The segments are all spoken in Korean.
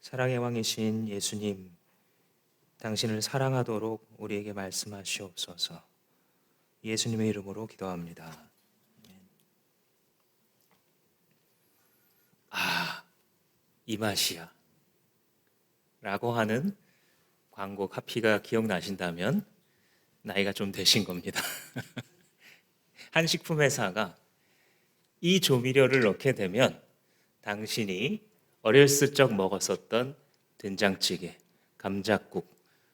사랑의 왕이신 예수님, 당신을 사랑하도록 우리에게 말씀하시옵소서. 예수님의 이름으로 기도합니다. 아, 이 맛이야 라고 하는 광고 카피가 기억나신다면 나이가 좀 되신 겁니다. 한 식품회사가 이 조미료를 넣게 되면 당신이 어렸을 적 먹었었던 된장찌개, 감자국,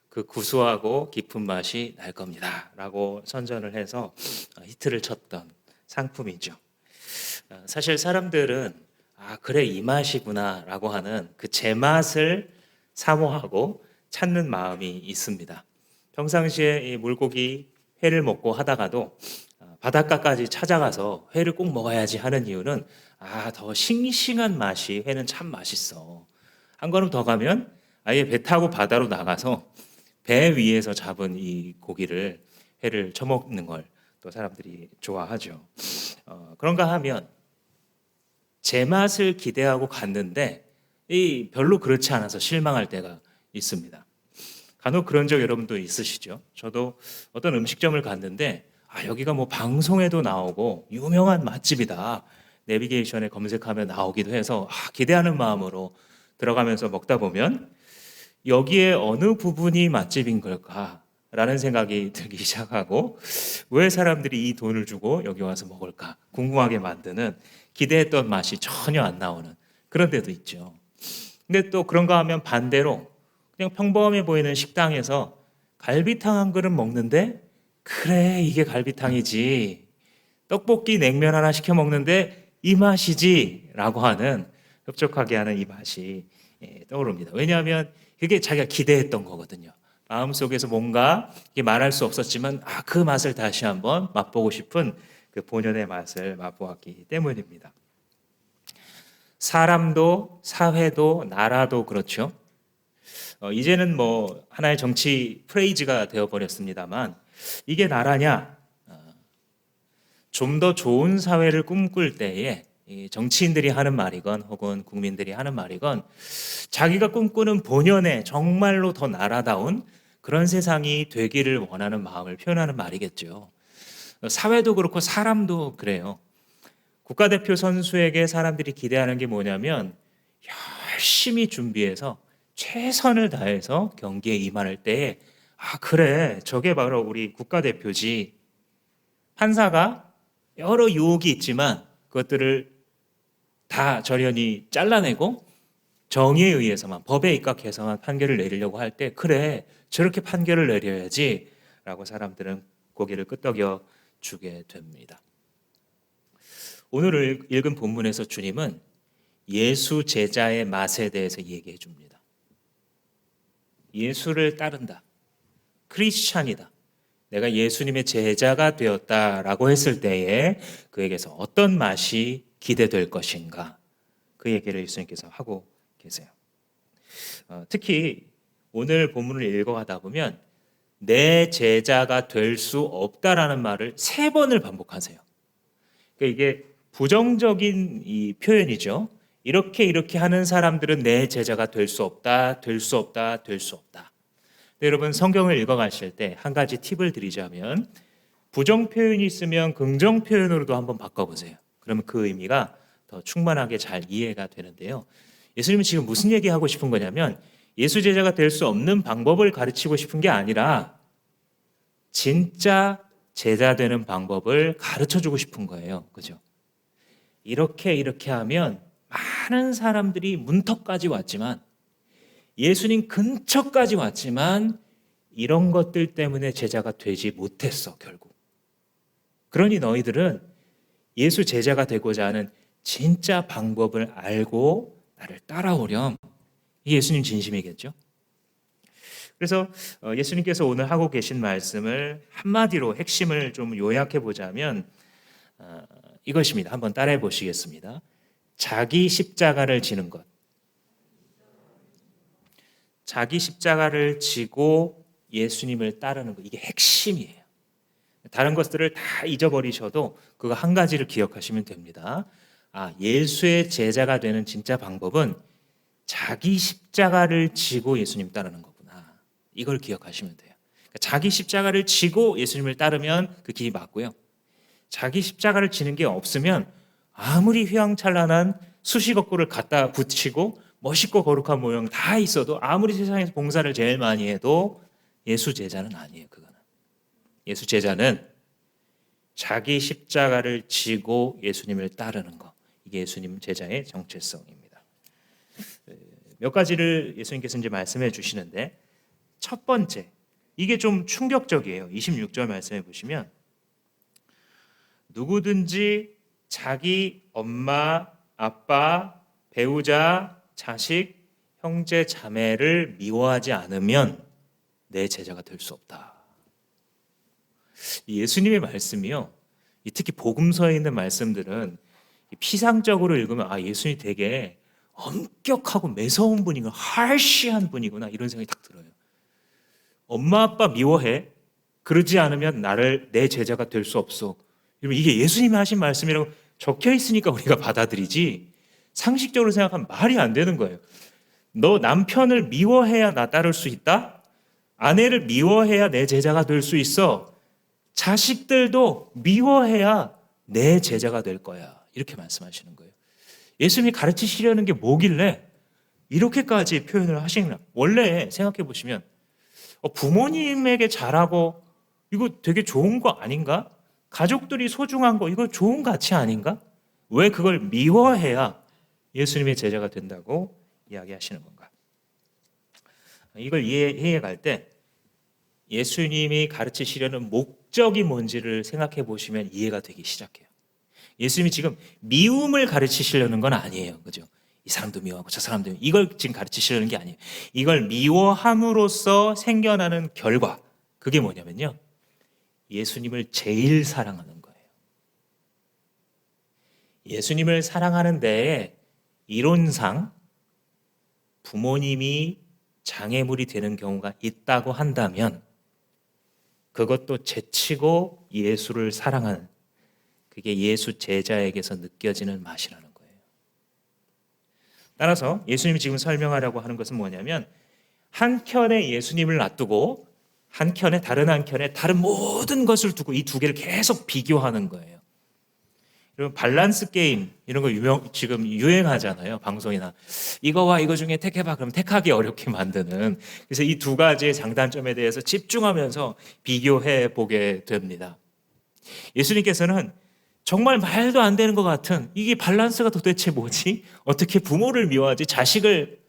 그 구수하고 깊은 맛이 날 겁니다 라고 선전을 해서 히트를 쳤던 상품이죠. 사실 사람들은 그래 이 맛이구나 라고 하는 그 제맛을 사모하고 찾는 마음이 있습니다. 평상시에 이 물고기 회를 먹고 하다가도 바닷가까지 찾아가서 회를 꼭 먹어야지 하는 이유는 더 싱싱한 맛이 회는 참 맛있어. 한 걸음 더 가면 아예 배 타고 바다로 나가서 배 위에서 잡은 이 고기를 회를 처먹는 걸 또 사람들이 좋아하죠. 그런가 하면 제맛을 기대하고 갔는데 이 별로 그렇지 않아서 실망할 때가 있습니다. 간혹 그런 적 여러분도 있으시죠? 저도 어떤 음식점을 갔는데 여기가 뭐 방송에도 나오고 유명한 맛집이다. 내비게이션에 검색하면 나오기도 해서 기대하는 마음으로 들어가면서 먹다 보면 여기에 어느 부분이 맛집인 걸까? 라는 생각이 들기 시작하고 왜 사람들이 이 돈을 주고 여기 와서 먹을까? 궁금하게 만드는 기대했던 맛이 전혀 안 나오는 그런 데도 있죠. 근데 또 그런가 하면 반대로 그냥 평범해 보이는 식당에서 갈비탕 한 그릇 먹는데 그래 이게 갈비탕이지, 떡볶이 냉면 하나 시켜 먹는데 이 맛이지 라고 하는, 흡족하게 하는 이 맛이 떠오릅니다. 왜냐하면 그게 자기가 기대했던 거거든요. 마음속에서 뭔가 말할 수 없었지만 그 맛을 다시 한번 맛보고 싶은 그 본연의 맛을 맛보았기 때문입니다. 사람도 사회도 나라도 그렇죠. 이제는 뭐 하나의 정치 프레이즈가 되어버렸습니다만 이게 나라냐? 좀 더 좋은 사회를 꿈꿀 때에 정치인들이 하는 말이건 혹은 국민들이 하는 말이건 자기가 꿈꾸는 본연의 정말로 더 나라다운 그런 세상이 되기를 원하는 마음을 표현하는 말이겠죠. 사회도 그렇고 사람도 그래요. 국가대표 선수에게 사람들이 기대하는 게 뭐냐면 열심히 준비해서 최선을 다해서 경기에 임할 때에 그래 저게 바로 우리 국가대표지. 판사가 여러 유혹이 있지만 그것들을 다 저련히 잘라내고 정의에 의해서만, 법에 입각해서만 판결을 내리려고 할 때 그래 저렇게 판결을 내려야지 라고 사람들은 고개를 끄덕여 주게 됩니다. 오늘 읽은 본문에서 주님은 예수 제자의 맛에 대해서 얘기해 줍니다. 예수를 따른다, 크리스찬이다, 내가 예수님의 제자가 되었다라고 했을 때에 그에게서 어떤 맛이 기대될 것인가, 그 얘기를 예수님께서 하고 계세요. 특히 오늘 본문을 읽어가다 보면 내 제자가 될 수 없다라는 말을 3번을 반복하세요. 그러니까 이게 부정적인 이 표현이죠. 이렇게 하는 사람들은 내 제자가 될 수 없다, 될 수 없다, 될 수 없다. 여러분 성경을 읽어가실 때 한 가지 팁을 드리자면 부정 표현이 있으면 긍정 표현으로도 한번 바꿔보세요. 그러면 그 의미가 더 충만하게 잘 이해가 되는데요. 예수님은 지금 무슨 얘기하고 싶은 거냐면 예수 제자가 될 수 없는 방법을 가르치고 싶은 게 아니라 진짜 제자 되는 방법을 가르쳐주고 싶은 거예요. 그죠? 이렇게 하면 많은 사람들이 문턱까지 왔지만, 예수님 근처까지 왔지만 이런 것들 때문에 제자가 되지 못했어 결국. 그러니 너희들은 예수 제자가 되고자 하는 진짜 방법을 알고 나를 따라오렴. 이게 예수님 진심이겠죠. 그래서 예수님께서 오늘 하고 계신 말씀을 한마디로 핵심을 좀 요약해 보자면 이것입니다. 한번 따라해 보시겠습니다. 자기 십자가를 지는 것. 자기 십자가를 지고 예수님을 따르는 것, 이게 핵심이에요. 다른 것들을 다 잊어버리셔도 그거 한 가지를 기억하시면 됩니다. 예수의 제자가 되는 진짜 방법은 자기 십자가를 지고 예수님 따르는 거구나. 이걸 기억하시면 돼요. 그러니까 자기 십자가를 지고 예수님을 따르면 그 길이 맞고요. 자기 십자가를 지는 게 없으면 아무리 휘황찬란한 수식어구를 갖다 붙이고 멋있고 거룩한 모형 다 있어도 아무리 세상에서 봉사를 제일 많이 해도 예수 제자는 아니에요. 그거는. 예수 제자는 자기 십자가를 지고 예수님을 따르는 거. 이게 예수님 제자의 정체성입니다. 몇 가지를 예수님께서 이제 말씀해 주시는데 첫 번째, 이게 좀 충격적이에요. 26절 말씀해 보시면 누구든지 자기 엄마, 아빠, 배우자, 자식, 형제, 자매를 미워하지 않으면 내 제자가 될 수 없다. 예수님의 말씀이요. 특히 복음서에 있는 말씀들은 피상적으로 읽으면 예수님이 되게 엄격하고 매서운 분이구나, harsh한 분이구나 이런 생각이 딱 들어요. 엄마 아빠 미워해. 그러지 않으면 내 제자가 될 수 없어. 이게 예수님이 하신 말씀이라고 적혀 있으니까 우리가 받아들이지 상식적으로 생각하면 말이 안 되는 거예요. 너 남편을 미워해야 나 따를 수 있다? 아내를 미워해야 내 제자가 될 수 있어. 자식들도 미워해야 내 제자가 될 거야. 이렇게 말씀하시는 거예요. 예수님이 가르치시려는 게 뭐길래 이렇게까지 표현을 하시나? 원래 생각해 보시면 부모님에게 잘하고 이거 되게 좋은 거 아닌가? 가족들이 소중한 거 이거 좋은 가치 아닌가? 왜 그걸 미워해야 예수님의 제자가 된다고 이야기하시는 건가? 이걸 이해해 갈 때 예수님이 가르치시려는 목적이 뭔지를 생각해 보시면 이해가 되기 시작해요. 예수님이 지금 미움을 가르치시려는 건 아니에요. 그죠? 이 사람도 미워하고 저 사람도 이걸 지금 가르치시려는 게 아니에요. 이걸 미워함으로써 생겨나는 결과, 그게 뭐냐면요. 예수님을 제일 사랑하는 거예요. 예수님을 사랑하는 데에 이론상 부모님이 장애물이 되는 경우가 있다고 한다면 그것도 제치고 예수를 사랑하는, 그게 예수 제자에게서 느껴지는 맛이라는 거예요. 따라서 예수님이 지금 설명하려고 하는 것은 뭐냐면 한켠에 예수님을 놔두고 다른 한켠에 다른 모든 것을 두고 이 두 개를 계속 비교하는 거예요. 여러분 밸런스 게임 이런 거 지금 유행하잖아요. 방송이나 이거와 이거 중에 택해봐. 그럼 택하기 어렵게 만드는. 그래서 이 두 가지의 장단점에 대해서 집중하면서 비교해 보게 됩니다. 예수님께서는 정말 말도 안 되는 것 같은 이게 밸런스가 도대체 뭐지? 어떻게 부모를 미워하지? 자식을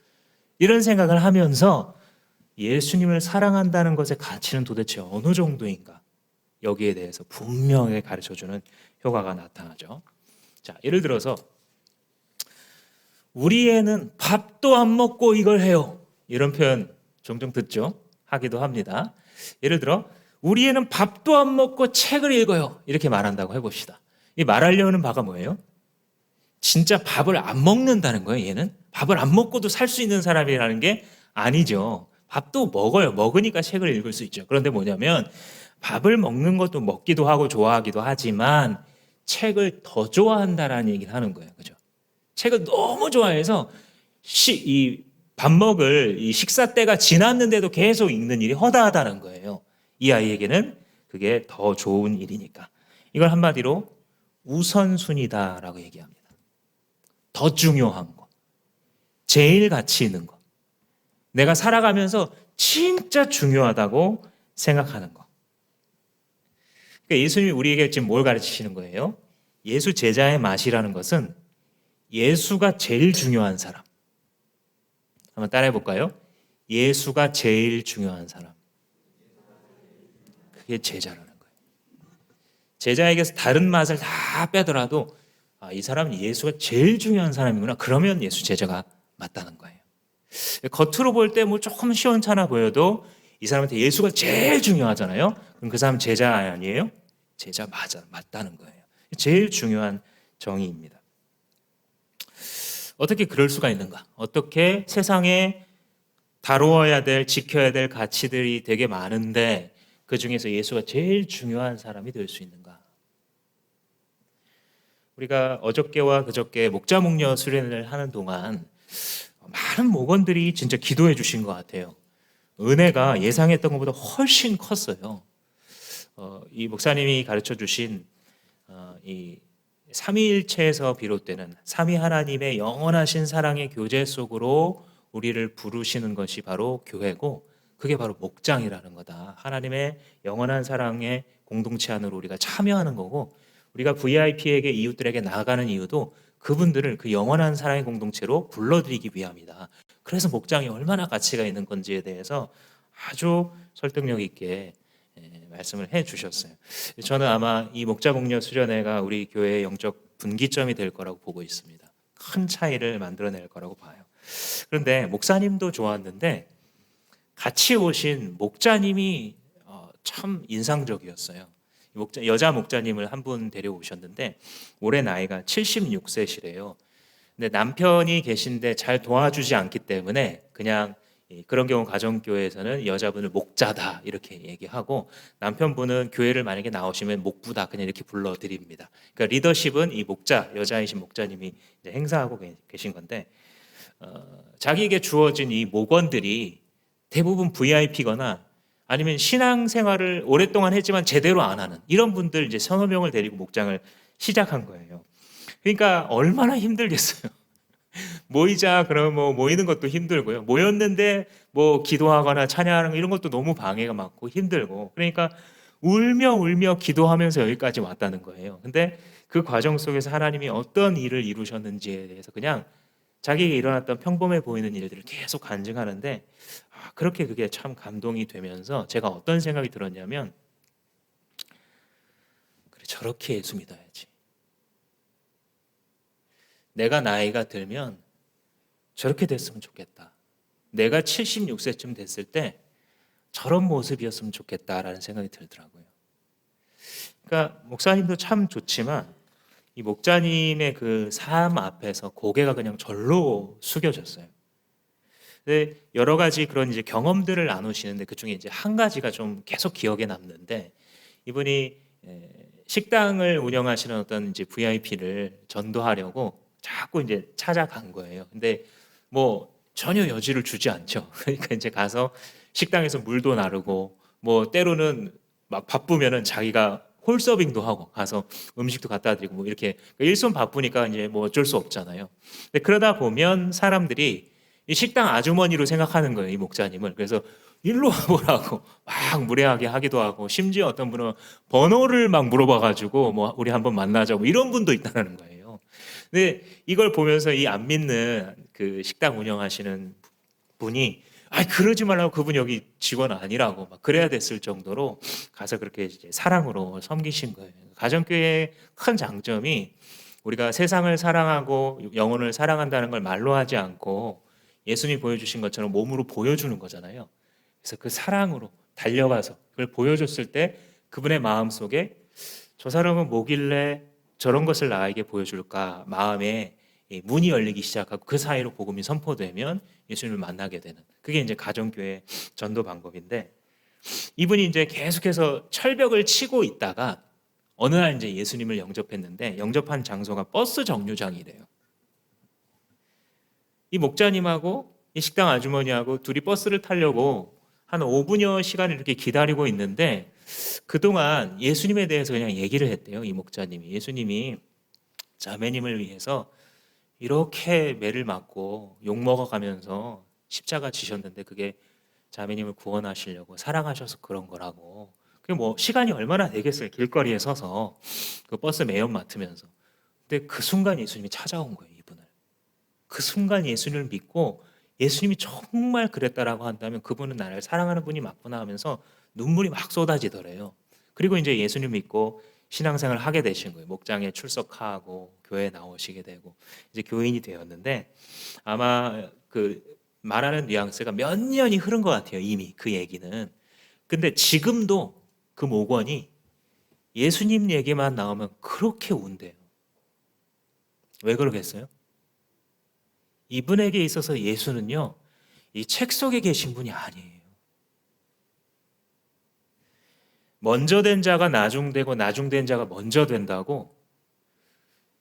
이런 생각을 하면서 예수님을 사랑한다는 것의 가치는 도대체 어느 정도인가? 여기에 대해서 분명하게 가르쳐주는 효과가 나타나죠. 자, 예를 들어서 우리 애는 밥도 안 먹고 이걸 해요. 이런 표현 종종 듣죠. 하기도 합니다. 예를 들어 우리 애는 밥도 안 먹고 책을 읽어요. 이렇게 말한다고 해봅시다. 이 말하려는 바가 뭐예요? 진짜 밥을 안 먹는다는 거예요. 얘는 밥을 안 먹고도 살 수 있는 사람이라는 게 아니죠. 밥도 먹어요. 먹으니까 책을 읽을 수 있죠. 그런데 뭐냐면 밥을 먹는 것도 먹기도 하고 좋아하기도 하지만 책을 더 좋아한다라는 얘기를 하는 거예요. 그죠? 책을 너무 좋아해서 이 밥 먹을 이 식사 때가 지났는데도 계속 읽는 일이 허다하다는 거예요. 이 아이에게는 그게 더 좋은 일이니까. 이걸 한마디로 우선순위다라고 얘기합니다. 더 중요한 거. 제일 가치 있는 거. 내가 살아가면서 진짜 중요하다고 생각하는 거. 그러니까 예수님이 우리에게 지금 뭘 가르치시는 거예요? 예수 제자의 맛이라는 것은 예수가 제일 중요한 사람. 한번 따라해 볼까요? 예수가 제일 중요한 사람. 그게 제자라는 거예요. 제자에게서 다른 맛을 다 빼더라도 이 사람은 예수가 제일 중요한 사람이구나. 그러면 예수 제자가 맞다는 거예요. 겉으로 볼 때 뭐 조금 시원찮아 보여도 이 사람한테 예수가 제일 중요하잖아요. 그럼 그 사람 제자 아니에요? 제자 맞다는 거예요. 제일 중요한 정의입니다. 어떻게 그럴 수가 있는가? 어떻게 세상에 다루어야 될, 지켜야 될 가치들이 되게 많은데 그 중에서 예수가 제일 중요한 사람이 될 수 있는가? 우리가 어저께와 그저께 목자 목녀 수련을 하는 동안 많은 목원들이 진짜 기도해 주신 것 같아요. 은혜가 예상했던 것보다 훨씬 컸어요. 이 목사님이 가르쳐 주신 이 삼위일체에서 비롯되는 삼위 하나님의 영원하신 사랑의 교제 속으로 우리를 부르시는 것이 바로 교회고, 그게 바로 목장이라는 거다. 하나님의 영원한 사랑의 공동체 안으로 우리가 참여하는 거고, 우리가 VIP에게, 이웃들에게 나아가는 이유도 그분들을 그 영원한 사랑의 공동체로 불러들이기 위함이다. 그래서 목장이 얼마나 가치가 있는 건지에 대해서 아주 설득력 있게 말씀을 해 주셨어요. 저는 아마 이 목자 목녀 수련회가 우리 교회의 영적 분기점이 될 거라고 보고 있습니다. 큰 차이를 만들어낼 거라고 봐요. 그런데 목사님도 좋았는데 같이 오신 목자님이 참 인상적이었어요. 여자 목자님을 한 분 데려오셨는데 올해 나이가 76세시래요. 근데 남편이 계신데 잘 도와주지 않기 때문에 그냥 그런 경우 가정교회에서는 여자분을 목자다 이렇게 얘기하고, 남편분은 교회를 만약에 나오시면 목부다 그냥 이렇게 불러드립니다. 그러니까 리더십은 이 목자, 여자이신 목자님이 이제 행사하고 계신 건데, 자기에게 주어진 이 목원들이 대부분 VIP거나 아니면 신앙생활을 오랫동안 했지만 제대로 안 하는 이런 분들 이제 서너 명을 데리고 목장을 시작한 거예요. 그러니까 얼마나 힘들겠어요. 모이자 그러면 뭐 모이는 것도 힘들고요. 모였는데 뭐 기도하거나 찬양하는 이런 것도 너무 방해가 많고 힘들고, 그러니까 울며 울며 기도하면서 여기까지 왔다는 거예요. 근데 그 과정 속에서 하나님이 어떤 일을 이루셨는지에 대해서 그냥 자기에게 일어났던 평범해 보이는 일들을 계속 간증하는데, 그렇게 그게 참 감동이 되면서 제가 어떤 생각이 들었냐면, 그래, 저렇게 예수 믿어야지. 내가 나이가 들면 저렇게 됐으면 좋겠다. 내가 76세쯤 됐을 때 저런 모습이었으면 좋겠다라는 생각이 들더라고요. 그러니까 목사님도 참 좋지만 이 목자님의 그 삶 앞에서 고개가 그냥 절로 숙여졌어요. 근데 여러 가지 그런 이제 경험들을 나누시는데 그 중에 이제 한 가지가 좀 계속 기억에 남는데, 이분이 식당을 운영하시는 어떤 이제 VIP를 전도하려고 자꾸 이제 찾아간 거예요. 근데 뭐 전혀 여지를 주지 않죠. 그러니까 이제 가서 식당에서 물도 나르고, 뭐 때로는 막 바쁘면은 자기가 홀서빙도 하고 가서 음식도 갖다 드리고 뭐 이렇게 일손 바쁘니까 이제 뭐 어쩔 수 없잖아요. 근데 그러다 보면 사람들이 이 식당 아주머니로 생각하는 거예요, 이 목자님을. 그래서 일로 와보라고 막 무례하게 하기도 하고, 심지어 어떤 분은 번호를 막 물어봐가지고 뭐 우리 한번 만나자 뭐 이런 분도 있다는 거예요. 근데 이걸 보면서 이 안 믿는 그 식당 운영하시는 분이 그러지 말라고, 그분 여기 직원 아니라고 막 그래야 됐을 정도로 가서 그렇게 이제 사랑으로 섬기신 거예요. 가정교회의 큰 장점이 우리가 세상을 사랑하고 영혼을 사랑한다는 걸 말로 하지 않고 예수님이 보여주신 것처럼 몸으로 보여주는 거잖아요. 그래서 그 사랑으로 달려가서 그걸 보여줬을 때 그분의 마음 속에 저 사람은 뭐길래 저런 것을 나에게 보여줄까, 마음에 문이 열리기 시작하고 그 사이로 복음이 선포되면 예수님을 만나게 되는, 그게 이제 가정교회 전도 방법인데, 이분이 이제 계속해서 철벽을 치고 있다가 어느 날 이제 예수님을 영접했는데, 영접한 장소가 버스 정류장이래요. 이 목자님하고 이 식당 아주머니하고 둘이 버스를 타려고 한 5분여 시간을 이렇게 기다리고 있는데, 그동안 예수님에 대해서 그냥 얘기를 했대요. 이 목자님이, 예수님이 자매님을 위해서 이렇게 매를 맞고 욕먹어가면서 십자가 지셨는데 그게 자매님을 구원하시려고 사랑하셔서 그런 거라고. 그게 뭐 시간이 얼마나 되겠어요, 길거리에 서서 그 버스 매연 맡으면서. 근데 그 순간 예수님이 찾아온 거예요, 이분을. 그 순간 예수님을 믿고, 예수님이 정말 그랬다라고 한다면 그분은 나를 사랑하는 분이 맞구나 하면서 눈물이 막 쏟아지더래요. 그리고 이제 예수님 믿고 신앙생활을 하게 되신 거예요. 목장에 출석하고 교회에 나오시게 되고 이제 교인이 되었는데, 아마 그 말하는 뉘앙스가 몇 년이 흐른 것 같아요, 이미 그 얘기는. 근데 지금도 그 목원이 예수님 얘기만 나오면 그렇게 운대요. 왜 그러겠어요? 이분에게 있어서 예수는요, 이 책 속에 계신 분이 아니에요. 먼저 된 자가 나중되고 나중된 자가 먼저 된다고,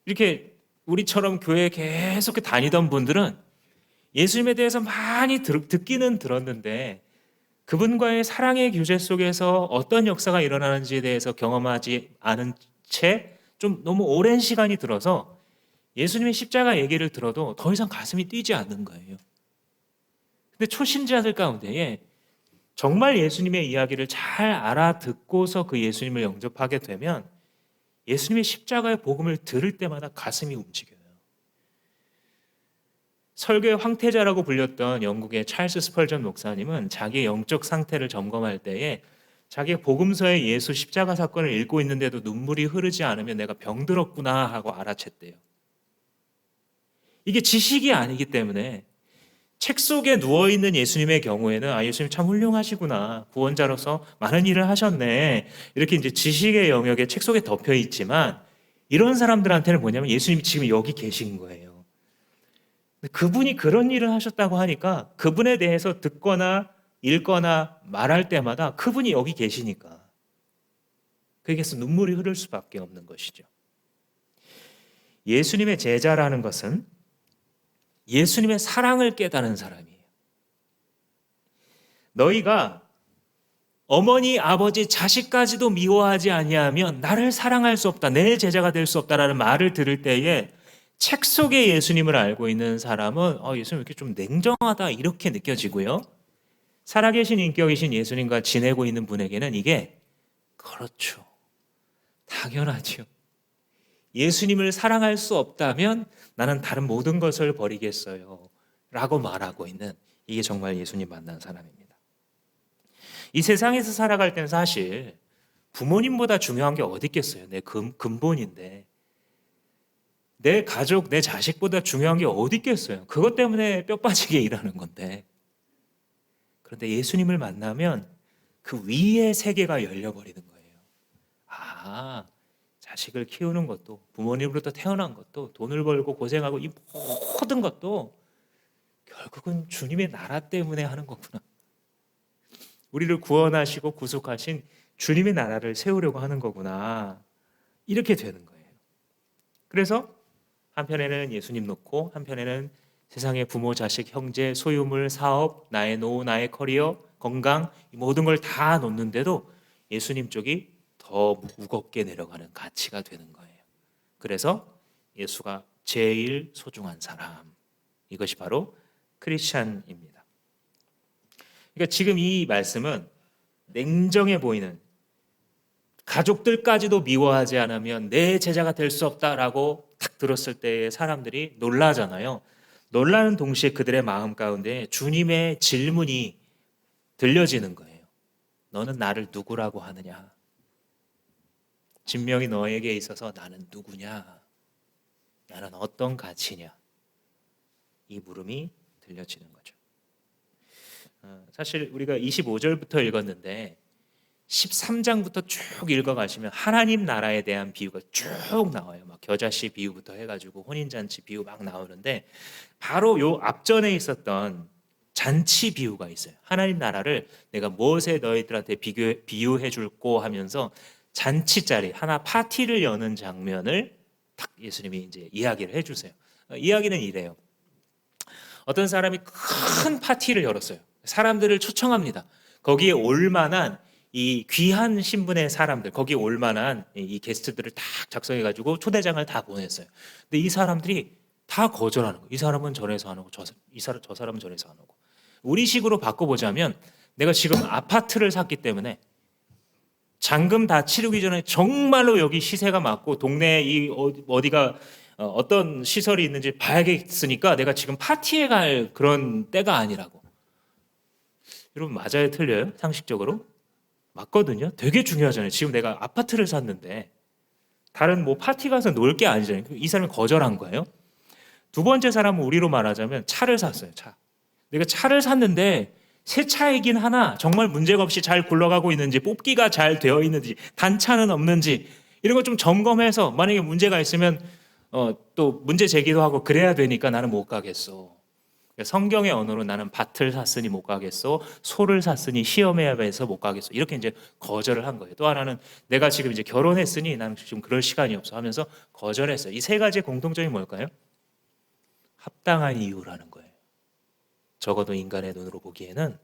이렇게 우리처럼 교회에 계속 다니던 분들은 예수님에 대해서 많이 듣기는 들었는데 그분과의 사랑의 교제 속에서 어떤 역사가 일어나는지에 대해서 경험하지 않은 채 좀 너무 오랜 시간이 들어서 예수님의 십자가 얘기를 들어도 더 이상 가슴이 뛰지 않는 거예요. 근데 초신자들 가운데에 정말 예수님의 이야기를 잘 알아듣고서 그 예수님을 영접하게 되면 예수님의 십자가의 복음을 들을 때마다 가슴이 움직여요. 설교의 황태자라고 불렸던 영국의 찰스 스펄전 목사님은 자기의 영적 상태를 점검할 때에 자기의 복음서에 예수 십자가 사건을 읽고 있는데도 눈물이 흐르지 않으면 내가 병들었구나 하고 알아챘대요. 이게 지식이 아니기 때문에 책 속에 누워있는 예수님의 경우에는 예수님 참 훌륭하시구나, 구원자로서 많은 일을 하셨네, 이렇게 이제 지식의 영역에 책 속에 덮여 있지만 이런 사람들한테는 뭐냐면 예수님이 지금 여기 계신 거예요. 그분이 그런 일을 하셨다고 하니까 그분에 대해서 듣거나 읽거나 말할 때마다 그분이 여기 계시니까 거기에서 눈물이 흐를 수밖에 없는 것이죠. 예수님의 제자라는 것은 예수님의 사랑을 깨닫는 사람이에요. 너희가 어머니, 아버지, 자식까지도 미워하지 아니하면 나를 사랑할 수 없다, 내 제자가 될 수 없다라는 말을 들을 때에 책 속에 예수님을 알고 있는 사람은 예수님 이렇게 좀 냉정하다 이렇게 느껴지고요. 살아계신 인격이신 예수님과 지내고 있는 분에게는 이게 그렇죠, 당연하죠. 예수님을 사랑할 수 없다면 나는 다른 모든 것을 버리겠어요 라고 말하고 있는, 이게 정말 예수님 만난 사람입니다. 이 세상에서 살아갈 땐 사실 부모님보다 중요한 게 어디 있겠어요. 내 근본인데 내 가족, 내 자식보다 중요한 게 어디 있겠어요. 그것 때문에 뼈 빠지게 일하는 건데, 그런데 예수님을 만나면 그 위의 세계가 열려버리는 거예요. 자식을 키우는 것도, 부모님으로부터 태어난 것도, 돈을 벌고 고생하고 이 모든 것도 결국은 주님의 나라 때문에 하는 거구나. 우리를 구원하시고 구속하신 주님의 나라를 세우려고 하는 거구나. 이렇게 되는 거예요. 그래서 한편에는 예수님 놓고 한편에는 세상의 부모, 자식, 형제, 소유물, 사업, 나의 노후, 나의 커리어, 건강, 이 모든 걸 다 놓는데도 예수님 쪽이 더 무겁게 내려가는 가치가 되는 거예요. 그래서 예수가 제일 소중한 사람, 이것이 바로 크리스찬입니다. 그러니까 지금 이 말씀은 냉정해 보이는, 가족들까지도 미워하지 않으면 내 제자가 될 수 없다라고 딱 들었을 때 사람들이 놀라잖아요. 놀라는 동시에 그들의 마음 가운데 주님의 질문이 들려지는 거예요. 너는 나를 누구라고 하느냐? 진명이 너에게 있어서 나는 누구냐? 나는 어떤 가치냐? 이 물음이 들려지는 거죠. 사실 우리가 25절부터 읽었는데 13장부터 쭉 읽어가시면 하나님 나라에 대한 비유가 쭉 나와요. 막 겨자씨 비유부터 해가지고 혼인잔치 비유 막 나오는데 바로 요 앞전에 있었던 잔치 비유가 있어요. 하나님 나라를 내가 무엇에 너희들한테 비유해 줄꼬 하면서 잔치 자리 하나, 파티를 여는 장면을 딱 예수님이 이제 이야기를 해주세요. 이야기는 이래요. 어떤 사람이 큰 파티를 열었어요. 사람들을 초청합니다. 거기에 올 만한 이 귀한 신분의 사람들, 거기에 올 만한 이 게스트들을 딱 작성해가지고 초대장을 다 보냈어요. 근데 이 사람들이 다 거절하는 거예요. 이 사람은 저래서 안 오고 저 사람은 저래서 안 오고. 우리식으로 바꿔보자면 내가 지금 아파트를 샀기 때문에 잔금 다 치르기 전에 정말로 여기 시세가 맞고 동네에 이 어디가 어떤 시설이 있는지 봐야겠으니까 내가 지금 파티에 갈 그런 때가 아니라고. 여러분 맞아요, 틀려요? 상식적으로? 맞거든요. 되게 중요하잖아요. 지금 내가 아파트를 샀는데 다른 뭐 파티 가서 놀 게 아니잖아요. 이 사람이 거절한 거예요. 두 번째 사람은 우리로 말하자면 차를 샀어요. 차. 내가 차를 샀는데 새 차이긴 하나 정말 문제가 없이 잘 굴러가고 있는지, 뽑기가 잘 되어 있는지, 단차는 없는지 이런 거 좀 점검해서 만약에 문제가 있으면 또 문제 제기도 하고 그래야 되니까 나는 못 가겠어. 성경의 언어로 나는 밭을 샀으니 못 가겠어, 소를 샀으니 시험해야 해서 못 가겠어, 이렇게 이제 거절을 한 거예요. 또 하나는 내가 지금 이제 결혼했으니 나는 지금 그럴 시간이 없어 하면서 거절했어요. 이 세 가지의 공통점이 뭘까요? 합당한 이유라는 거예요. 적어도 인간의 눈으로 보기에는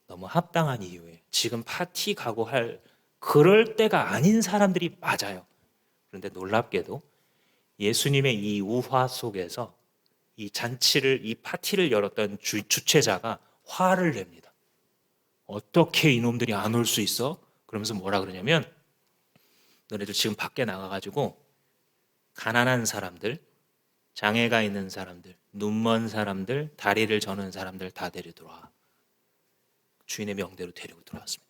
너무 합당한 이유에 지금 파티 가고 할 그럴 때가 아닌 사람들이 맞아요. 그런데 놀랍게도 예수님의 이 우화 속에서 이 잔치를, 이 파티를 열었던 주최자가 화를 냅니다. 어떻게 이놈들이 안 올 수 있어? 그러면서 뭐라 그러냐면, 너네들 지금 밖에 나가가지고 가난한 사람들, 장애가 있는 사람들, 눈먼 사람들, 다리를 저는 사람들 다 데리고 들어와. 주인의 명대로 데리고 들어왔습니다.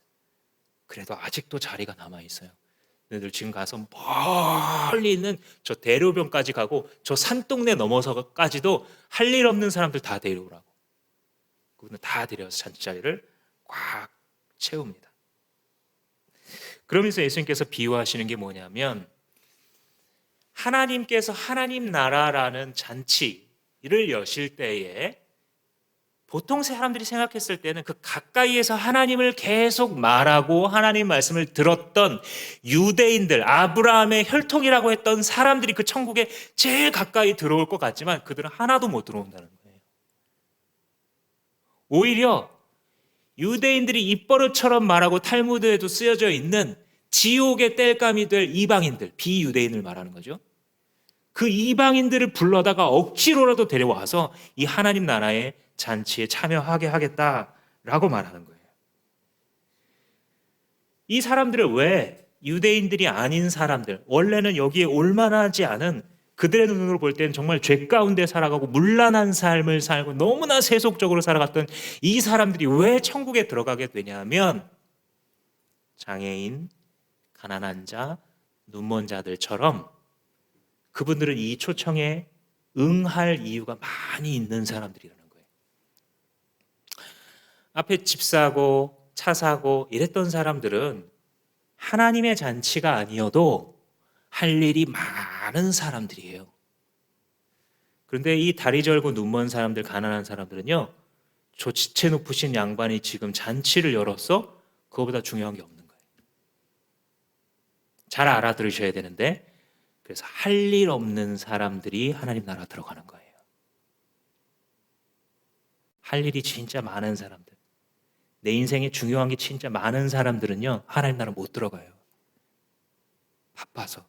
그래도 아직도 자리가 남아 있어요. 너희들 지금 가서 멀리 있는 저 대로변까지 가고 저 산동네 넘어서까지도 할 일 없는 사람들 다 데려오라고. 그분은 다 데려와서 잔치자리를 꽉 채웁니다. 그러면서 예수님께서 비유하시는 게 뭐냐면, 하나님께서 하나님 나라라는 잔치를 여실 때에 보통 사람들이 생각했을 때는 그 가까이에서 하나님을 계속 말하고 하나님 말씀을 들었던 유대인들, 아브라함의 혈통이라고 했던 사람들이 그 천국에 제일 가까이 들어올 것 같지만 그들은 하나도 못 들어온다는 거예요. 오히려 유대인들이 입버릇처럼 말하고 탈무드에도 쓰여져 있는 지옥의 땔감이 될 이방인들, 비유대인을 말하는 거죠. 그 이방인들을 불러다가 억지로라도 데려와서 이 하나님 나라의 잔치에 참여하게 하겠다라고 말하는 거예요. 이 사람들을 왜 유대인들이 아닌 사람들, 원래는 여기에 올만하지 않은, 그들의 눈으로 볼 때는 정말 죄 가운데 살아가고 문란한 삶을 살고 너무나 세속적으로 살아갔던 이 사람들이 왜 천국에 들어가게 되냐면, 장애인, 가난한 자, 눈먼 자들처럼 그분들은 이 초청에 응할 이유가 많이 있는 사람들이라는 거예요. 앞에 집 사고 차 사고 이랬던 사람들은 하나님의 잔치가 아니어도 할 일이 많은 사람들이에요. 그런데 이 다리 절고 눈먼 사람들, 가난한 사람들은요, 저 지체 높으신 양반이 지금 잔치를 열었어? 그거보다 중요한 게 없는 거예요. 잘 알아들으셔야 되는데, 그래서 할 일 없는 사람들이 하나님 나라 들어가는 거예요. 할 일이 진짜 많은 사람들, 내 인생에 중요한 게 진짜 많은 사람들은요, 하나님 나라 못 들어가요. 바빠서.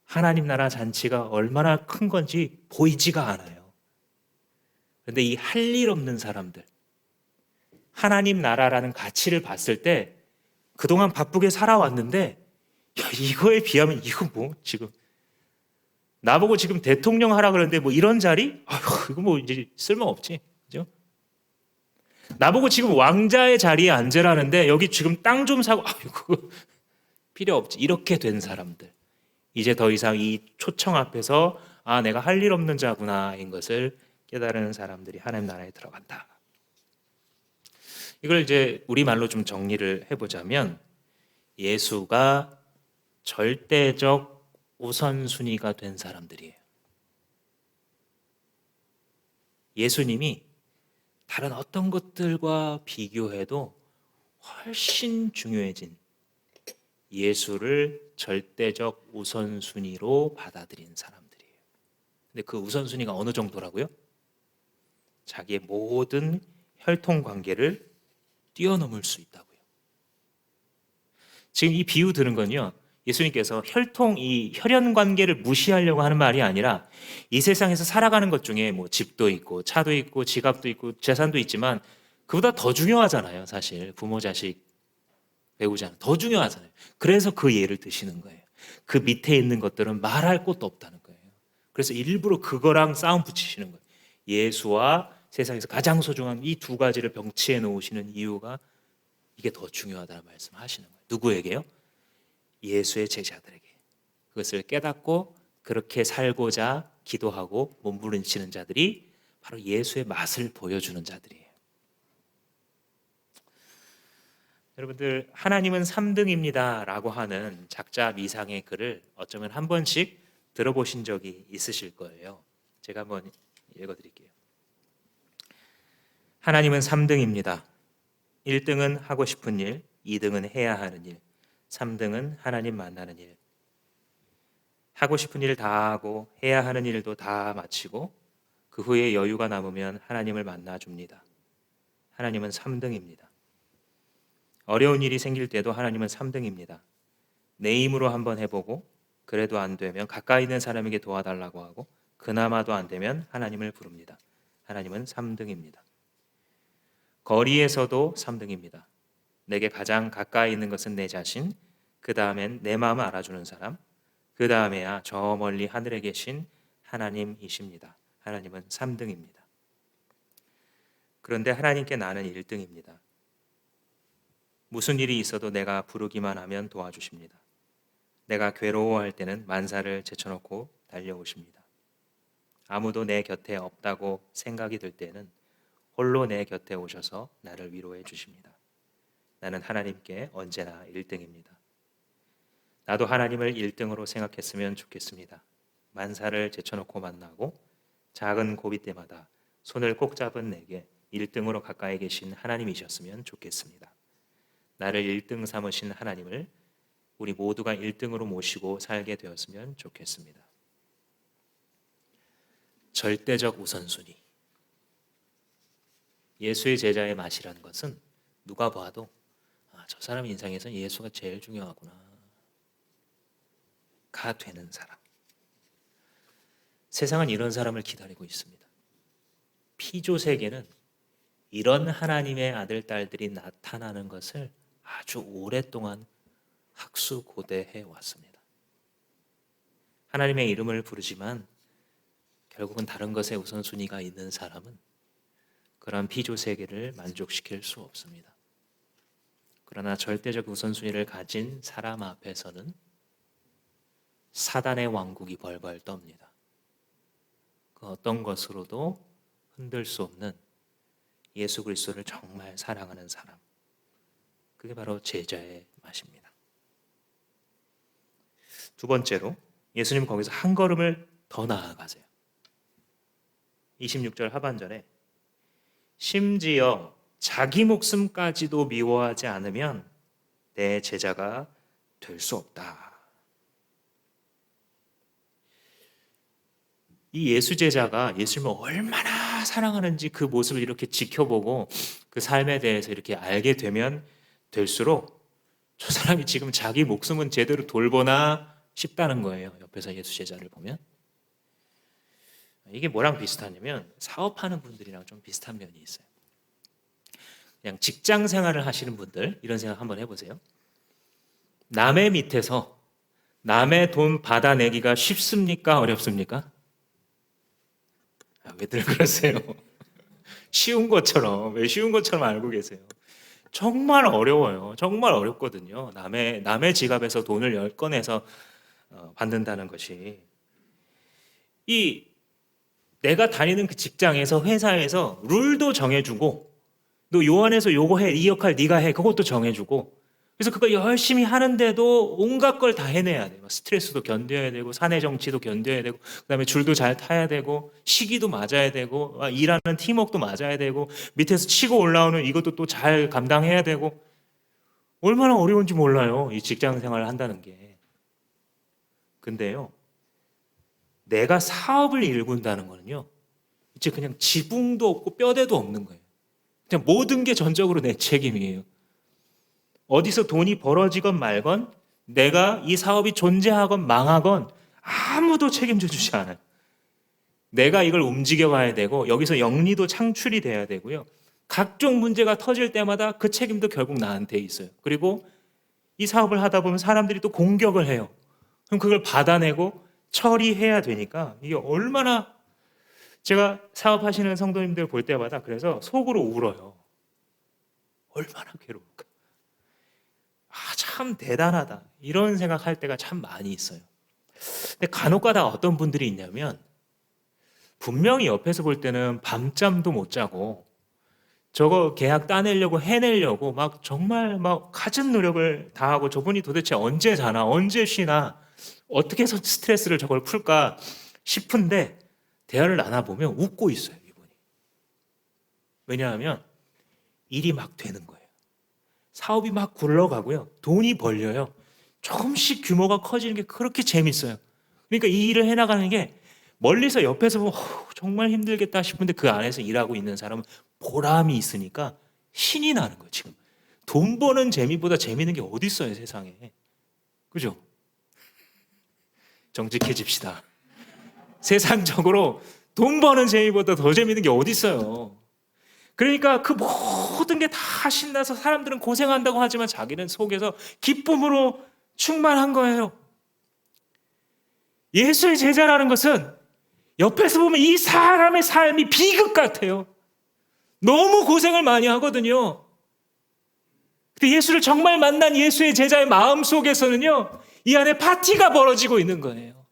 하나님 나라 잔치가 얼마나 큰 건지 보이지가 않아요. 그런데 이 할 일 없는 사람들, 하나님 나라라는 가치를 봤을 때 그동안 바쁘게 살아왔는데, 야, 이거에 비하면 이거 뭐 지금 나보고 지금 대통령 하라 그러는데 뭐 이런 자리? 아휴, 이거 뭐 이제 쓸모없지. 그죠? 나보고 지금 왕자의 자리에 앉으라는데 여기 지금 땅 좀 사고, 아이고, 필요 없지. 이렇게 된 사람들. 이제 더 이상 이 초청 앞에서 아, 내가 할 일 없는 자구나인 것을 깨달은 사람들이 하나님 나라에 들어간다. 이걸 이제 우리말로 좀 정리를 해보자면, 예수가 절대적 우선순위가 된 사람들이에요. 예수님이 다른 어떤 것들과 비교해도 훨씬 중요해진, 예수를 절대적 우선순위로 받아들인 사람들이에요. 근데 그 우선순위가 어느 정도라고요? 자기의 모든 혈통 관계를 뛰어넘을 수 있다고요. 지금 이 비유 들은 건요, 예수님께서 이 혈연 관계를 무시하려고 하는 말이 아니라, 이 세상에서 살아가는 것 중에 뭐 집도 있고 차도 있고 지갑도 있고 재산도 있지만 그보다 더 중요하잖아요. 사실 부모, 자식, 배우자 더 중요하잖아요. 그래서 그 예를 드시는 거예요. 그 밑에 있는 것들은 말할 것도 없다는 거예요. 그래서 일부러 그거랑 싸움 붙이시는 거예요. 예수와 세상에서 가장 소중한 이 두 가지를 병치해 놓으시는 이유가 이게 더 중요하다는 말씀하시는 거예요. 누구에게요? 예수의 제자들에게. 그것을 깨닫고 그렇게 살고자 기도하고 몸부림치는 자들이 바로 예수의 맛을 보여주는 자들이에요. 여러분들, 하나님은 3등입니다 라고 하는 작자 미상의 글을 어쩌면 한 번씩 들어보신 적이 있으실 거예요. 제가 한번 읽어드릴게요. 하나님은 3등입니다. 1등은 하고 싶은 일, 2등은 해야 하는 일, 3등은 하나님 만나는 일. 하고 싶은 일 다 하고 해야 하는 일도 다 마치고 그 그 후에 여유가 남으면 하나님을 만나 줍니다. 하나님은 3등입니다. 어려운 일이 생길 때도 하나님은 3등입니다. 내 힘으로 한번 해보고 그래도 안 되면 가까이 있는 사람에게 도와달라고 하고 그나마도 안 되면 하나님을 부릅니다. 하나님은 3등입니다. 거리에서도 3등입니다. 내게 가장 가까이 있는 것은 내 자신, 그 다음엔 내 마음을 알아주는 사람, 그 다음에야 저 멀리 하늘에 계신 하나님이십니다. 하나님은 3등입니다. 그런데 하나님께 나는 1등입니다. 무슨 일이 있어도 내가 부르기만 하면 도와주십니다. 내가 괴로워할 때는 만사를 제쳐놓고 달려오십니다. 아무도 내 곁에 없다고 생각이 들 때는 홀로 내 곁에 오셔서 나를 위로해 주십니다. 나는 하나님께 언제나 1등입니다. 나도 하나님을 1등으로 생각했으면 좋겠습니다. 만사를 제쳐놓고 만나고 작은 고비 때마다 손을 꼭 잡은 내게 1등으로 가까이 계신 하나님이셨으면 좋겠습니다. 나를 1등 삼으신 하나님을 우리 모두가 1등으로 모시고 살게 되었으면 좋겠습니다. 절대적 우선순위. 예수의 제자의 맛이라는 것은 누가 봐도 저 사람 인상에서 예수가 제일 중요하구나 가 되는 사람. 세상은 이런 사람을 기다리고 있습니다. 피조 세계는 이런 하나님의 아들 딸들이 나타나는 것을 아주 오랫동안 학수고대해 왔습니다. 하나님의 이름을 부르지만 결국은 다른 것에 우선순위가 있는 사람은 그런 피조 세계를 만족시킬 수 없습니다. 그러나 절대적 우선순위를 가진 사람 앞에서는 사단의 왕국이 벌벌 떱니다. 그 어떤 것으로도 흔들 수 없는 예수 그리스도를 정말 사랑하는 사람. 그게 바로 제자의 맛입니다. 두 번째로 예수님 거기서 한 걸음을 더 나아가세요. 26절 하반절에 심지어 자기 목숨까지도 미워하지 않으면 내 제자가 될 수 없다. 이 예수 제자가 예수님을 얼마나 사랑하는지 그 모습을 이렇게 지켜보고 그 삶에 대해서 이렇게 알게 되면 될수록 저 사람이 지금 자기 목숨은 제대로 돌보나 싶다는 거예요. 옆에서 예수 제자를 보면. 이게 뭐랑 비슷하냐면 사업하는 분들이랑 좀 비슷한 면이 있어요. 그냥 직장 생활을 하시는 분들 이런 생각 한번 해보세요. 남의 밑에서 남의 돈 받아내기가 쉽습니까? 어렵습니까? 왜들 그러세요? 쉬운 것처럼 왜 쉬운 것처럼 알고 계세요? 정말 어려워요. 정말 어렵거든요. 남의 지갑에서 돈을 10건에서 받는다는 것이 이 내가 다니는 그 직장에서 회사에서 룰도 정해주고 너 요 안에서 요거 해, 이 역할 네가 해, 그것도 정해주고 그래서 그걸 열심히 하는데도 온갖 걸 다 해내야 돼요. 스트레스도 견뎌야 되고 사내 정치도 견뎌야 되고 그다음에 줄도 잘 타야 되고 시기도 맞아야 되고 일하는 팀워크도 맞아야 되고 밑에서 치고 올라오는 이것도 또 잘 감당해야 되고 얼마나 어려운지 몰라요. 이 직장 생활을 한다는 게. 근데요. 내가 사업을 일군다는 거는요. 이제 그냥 지붕도 없고 뼈대도 없는 거예요. 그냥 모든 게 전적으로 내 책임이에요. 어디서 돈이 벌어지건 말건 내가 이 사업이 존재하건 망하건 아무도 책임져 주지 않아요. 내가 이걸 움직여 가야 되고 여기서 영리도 창출이 돼야 되고요. 각종 문제가 터질 때마다 그 책임도 결국 나한테 있어요. 그리고 이 사업을 하다 보면 사람들이 또 공격을 해요. 그럼 그걸 받아내고 처리해야 되니까 이게 얼마나 제가 사업하시는 성도님들 볼 때마다 그래서 속으로 울어요. 얼마나 괴로울까. 참 대단하다. 이런 생각할 때가 참 많이 있어요. 근데 간혹 가다 어떤 분들이 있냐면 분명히 옆에서 볼 때는 밤잠도 못 자고 저거 계약 따내려고 해내려고 막 정말 막 갖은 노력을 다하고 저분이 도대체 언제 자나 언제 쉬나 어떻게 해서 스트레스를 저걸 풀까 싶은데 대화를 나눠보면 웃고 있어요. 이분이. 왜냐하면 일이 막 되는 거예요. 사업이 막 굴러가고요. 돈이 벌려요. 조금씩 규모가 커지는 게 그렇게 재밌어요. 그러니까 이 일을 해나가는 게 멀리서 옆에서 보면 정말 힘들겠다 싶은데 그 안에서 일하고 있는 사람은 보람이 있으니까 신이 나는 거예요. 지금 돈 버는 재미보다 재미있는 게 어디 있어요, 세상에. 그죠? 정직해집시다. 세상적으로 돈 버는 재미보다 더 재미있는 게 어디 있어요. 그러니까 그 모든 게 다 신나서 사람들은 고생한다고 하지만 자기는 속에서 기쁨으로 충만한 거예요. 예수의 제자라는 것은 옆에서 보면 이 사람의 삶이 비극 같아요. 너무 고생을 많이 하거든요. 근데 예수를 정말 만난 예수의 제자의 마음 속에서는요, 이 안에 파티가 벌어지고 있는 거예요.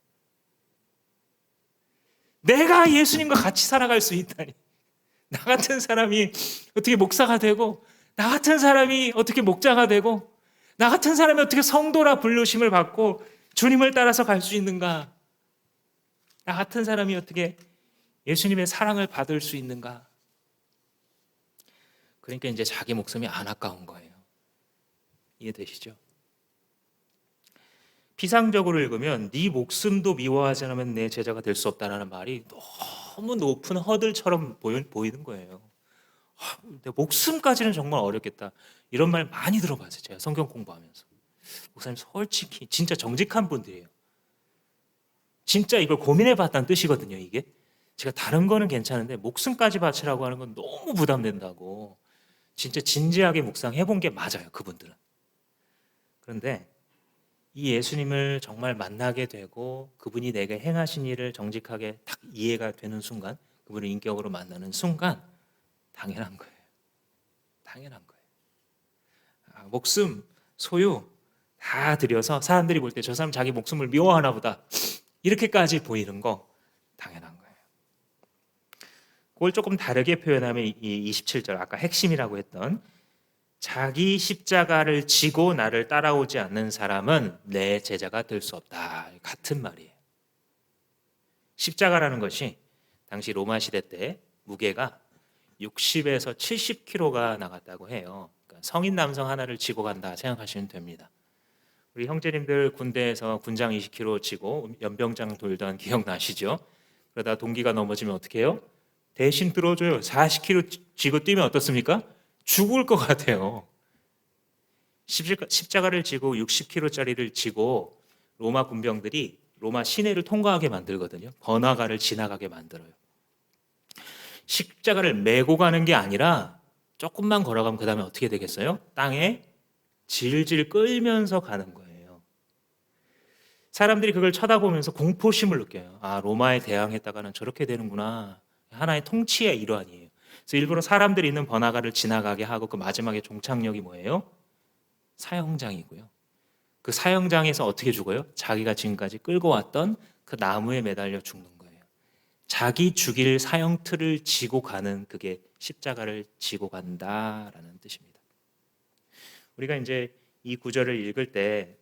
내가 예수님과 같이 살아갈 수 있다니. 나 같은 사람이 어떻게 목사가 되고, 나 같은 사람이 어떻게 목자가 되고, 나 같은 사람이 어떻게 성도라 부르심을 받고 주님을 따라서 갈 수 있는가? 나 같은 사람이 어떻게 예수님의 사랑을 받을 수 있는가? 그러니까 이제 자기 목숨이 안 아까운 거예요. 이해되시죠? 피상적으로 읽으면 네 목숨도 미워하지 않으면 내 제자가 될 수 없다라는 말이 너무 높은 허들처럼 보이는 거예요. 내 목숨까지는 정말 어렵겠다. 이런 말 많이 들어봤어요. 제가 성경 공부하면서. 목사님 솔직히 진짜 정직한 분들이에요. 진짜 이걸 고민해봤다는 뜻이거든요. 이게 제가 다른 거는 괜찮은데 목숨까지 바치라고 하는 건 너무 부담된다고 진짜 진지하게 묵상해본 게 맞아요. 그분들은. 그런데 이 예수님을 정말 만나게 되고 그분이 내게 행하신 일을 정직하게 딱 이해가 되는 순간, 그분을 인격으로 만나는 순간 당연한 거예요. 당연한 거예요. 목숨, 소유 다 들여서 사람들이 볼 때 저 사람 자기 목숨을 미워하나 보다 이렇게까지 보이는 거 당연한 거예요. 그걸 조금 다르게 표현하면 이 27절 아까 핵심이라고 했던 자기 십자가를 지고 나를 따라오지 않는 사람은 내 제자가 될 수 없다. 같은 말이에요. 십자가라는 것이 당시 로마 시대 때 무게가 60에서 70kg가 나갔다고 해요. 그러니까 성인 남성 하나를 지고 간다 생각하시면 됩니다. 우리 형제님들 군대에서 군장 20kg 지고 연병장 돌던 기억나시죠? 그러다 동기가 넘어지면 어떻게 해요? 대신 들어줘요. 40kg 지고 뛰면 어떻습니까? 죽을 것 같아요. 십자가를 지고 60kg짜리를 지고 로마 군병들이 로마 시내를 통과하게 만들거든요. 번화가를 지나가게 만들어요. 십자가를 메고 가는 게 아니라 조금만 걸어가면 그 다음에 어떻게 되겠어요? 땅에 질질 끌면서 가는 거예요. 사람들이 그걸 쳐다보면서 공포심을 느껴요. 아, 로마에 대항했다가는 저렇게 되는구나. 하나의 통치의 일환이에요. 그래서 일부러 사람들이 있는 번화가를 지나가게 하고 그 마지막에 종착역이 뭐예요? 사형장이고요. 그 사형장에서 어떻게 죽어요? 자기가 지금까지 끌고 왔던 그 나무에 매달려 죽는 거예요. 자기 죽일 사형틀을 지고 가는, 그게 십자가를 지고 간다라는 뜻입니다. 우리가 이제 이 구절을 읽을 때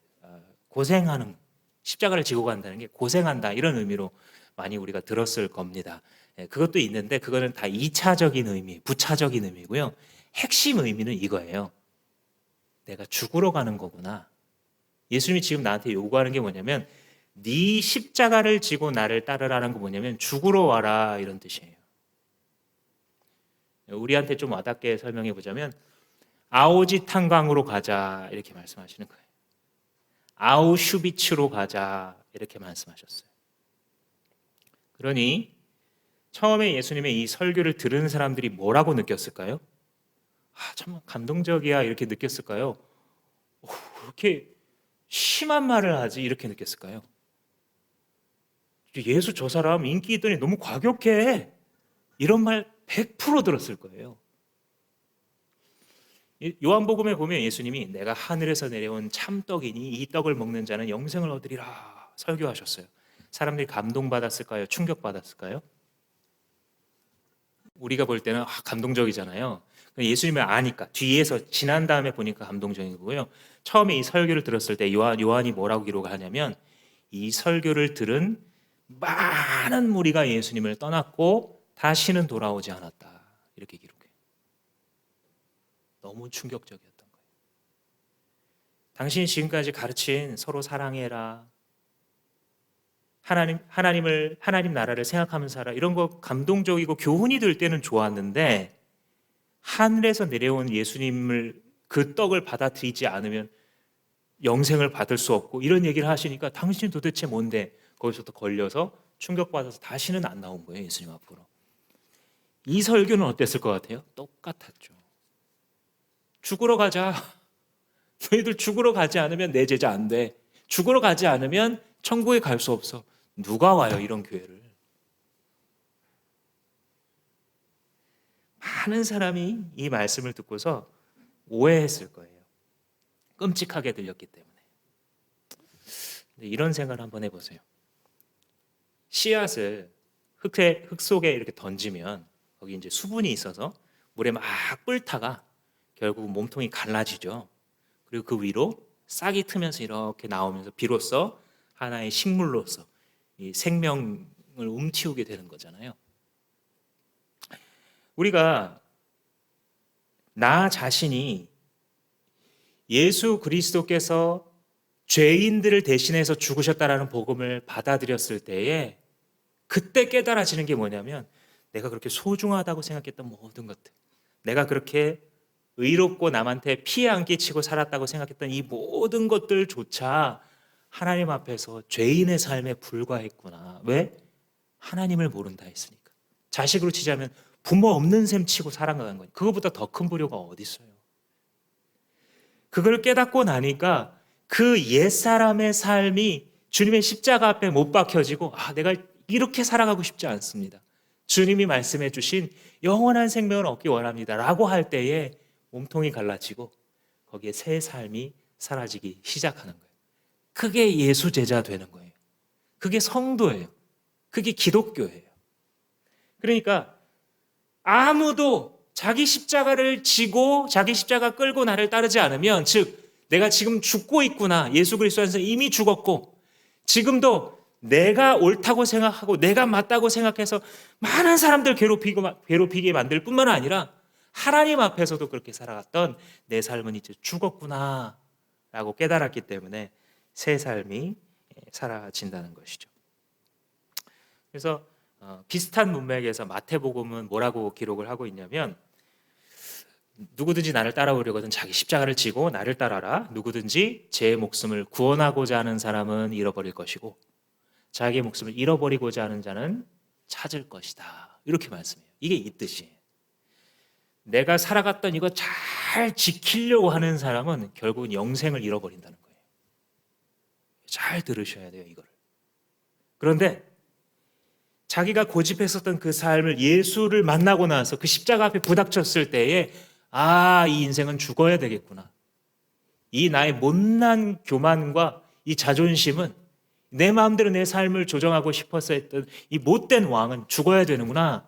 고생하는, 십자가를 지고 간다는 게 고생한다 이런 의미로 많이 우리가 들었을 겁니다. 그것도 있는데 그거는 다 2차적인 의미, 부차적인 의미고요. 핵심 의미는 이거예요. 내가 죽으러 가는 거구나. 예수님이 지금 나한테 요구하는 게 뭐냐면 네 십자가를 지고 나를 따르라는 거 뭐냐면 죽으러 와라 이런 뜻이에요. 우리한테 좀 와닿게 설명해 보자면 아오지 탄광으로 가자 이렇게 말씀하시는 거예요. 아우슈비츠로 가자 이렇게 말씀하셨어요. 그러니 처음에 예수님의 이 설교를 들은 사람들이 뭐라고 느꼈을까요? 참 감동적이야 이렇게 느꼈을까요? 그렇게 심한 말을 하지 이렇게 느꼈을까요? 예수 저 사람 인기 있더니 너무 과격해 이런 말 100% 들었을 거예요. 요한복음에 보면 예수님이 내가 하늘에서 내려온 참떡이니 이 떡을 먹는 자는 영생을 얻으리라 설교하셨어요. 사람들이 감동받았을까요? 충격받았을까요? 우리가 볼 때는 감동적이잖아요. 예수님을 아니까 뒤에서 지난 다음에 보니까 감동적인 거고요. 처음에 이 설교를 들었을 때 요한이 뭐라고 기록하냐면 이 설교를 들은 많은 무리가 예수님을 떠났고 다시는 돌아오지 않았다 이렇게 기록해요. 너무 충격적이었던 거예요. 당신이 지금까지 가르친 서로 사랑해라, 하나님 나라를 생각하면서 살아. 이런 거 감동적이고 교훈이 될 때는 좋았는데 하늘에서 내려온 예수님을 그 떡을 받아들이지 않으면 영생을 받을 수 없고 이런 얘기를 하시니까 당신 도대체 뭔데 거기서부터 걸려서 충격받아서 다시는 안 나온 거예요. 예수님 앞으로. 이 설교는 어땠을 것 같아요? 똑같았죠. 죽으러 가자. 너희들 죽으러 가지 않으면 내 제자 안 돼. 죽으러 가지 않으면 천국에 갈 수 없어. 누가 와요 이런 교회를. 많은 사람이 이 말씀을 듣고서 오해했을 거예요. 끔찍하게 들렸기 때문에. 근데 이런 생각을 한번 해보세요. 씨앗을 흙 속에 이렇게 던지면 거기 이제 수분이 있어서 물에 막 끓다가 결국 몸통이 갈라지죠. 그리고 그 위로 싹이 트면서 이렇게 나오면서 비로소 하나의 식물로서 이 생명을 움틔우게 되는 거잖아요. 우리가 나 자신이 예수 그리스도께서 죄인들을 대신해서 죽으셨다라는 복음을 받아들였을 때에 그때 깨달아지는 게 뭐냐면 내가 그렇게 소중하다고 생각했던 모든 것들, 내가 그렇게 의롭고 남한테 피해 안 끼치고 살았다고 생각했던 이 모든 것들조차 하나님 앞에서 죄인의 삶에 불과했구나. 왜? 하나님을 모른다 했으니까. 자식으로 치자면 부모 없는 셈 치고 살아가는 거예요. 그거보다 더 큰 불효가 어디 있어요. 그걸 깨닫고 나니까 그 옛사람의 삶이 주님의 십자가 앞에 못 박혀지고 내가 이렇게 살아가고 싶지 않습니다. 주님이 말씀해 주신 영원한 생명을 얻기 원합니다 라고 할 때에 몸통이 갈라지고 거기에 새 삶이 사라지기 시작하는 거예요. 그게 예수 제자 되는 거예요. 그게 성도예요. 그게 기독교예요. 그러니까 아무도 자기 십자가를 지고 자기 십자가 끌고 나를 따르지 않으면, 즉 내가 지금 죽고 있구나, 예수 그리스도 안에서 이미 죽었고 지금도 내가 옳다고 생각하고 내가 맞다고 생각해서 많은 사람들 괴롭히게 만들 뿐만 아니라 하나님 앞에서도 그렇게 살아갔던 내 삶은 이제 죽었구나 라고 깨달았기 때문에 새 삶이 사라진다는 것이죠. 그래서 비슷한 문맥에서 마태복음은 뭐라고 기록을 하고 있냐면, 누구든지 나를 따라오려거든 자기 십자가를 지고 나를 따라라. 누구든지 제 목숨을 구원하고자 하는 사람은 잃어버릴 것이고 자기의 목숨을 잃어버리고자 하는 자는 찾을 것이다. 이렇게 말씀해요. 이게 이 뜻이에요. 내가 살아갔던 이거 잘 지키려고 하는 사람은 결국은 영생을 잃어버린다는 거예요. 잘 들으셔야 돼요, 이거를. 그런데 자기가 고집했었던 그 삶을 예수를 만나고 나서 그 십자가 앞에 부닥쳤을 때에 이 인생은 죽어야 되겠구나. 이 나의 못난 교만과 이 자존심은, 내 마음대로 내 삶을 조정하고 싶어서 했던 이 못된 왕은 죽어야 되는구나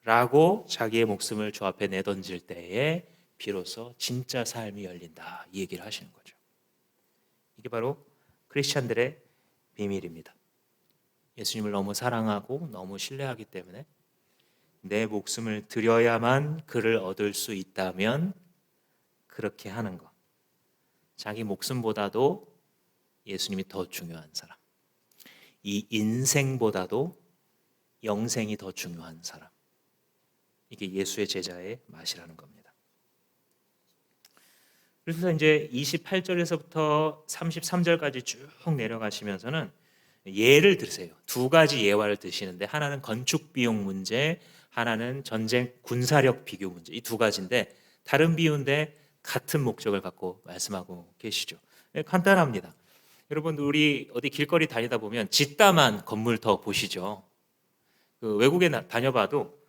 라고 자기의 목숨을 주 앞에 내던질 때에 비로소 진짜 삶이 열린다, 이 얘기를 하시는 거죠. 이게 바로 크리스찬들의 비밀입니다. 예수님을 너무 사랑하고 너무 신뢰하기 때문에 내 목숨을 드려야만 그를 얻을 수 있다면 그렇게 하는 것. 자기 목숨보다도 예수님이 더 중요한 사람, 이 인생보다도 영생이 더 중요한 사람, 이게 예수의 제자의 맛이라는 겁니다. 그래서 이제 28절에서부터 33절까지 쭉 내려가시면서는 예를 드세요. 두 가지 예화를 드시는데, 하나는 건축 비용 문제, 하나는 전쟁 군사력 비교 문제, 이 두 가지인데 다른 비유인데 같은 목적을 갖고 말씀하고 계시죠. 간단합니다. 여러분, 우리 어디 길거리 다니다 보면 짓다만 건물 더 보시죠. 그 외국에 다녀봐도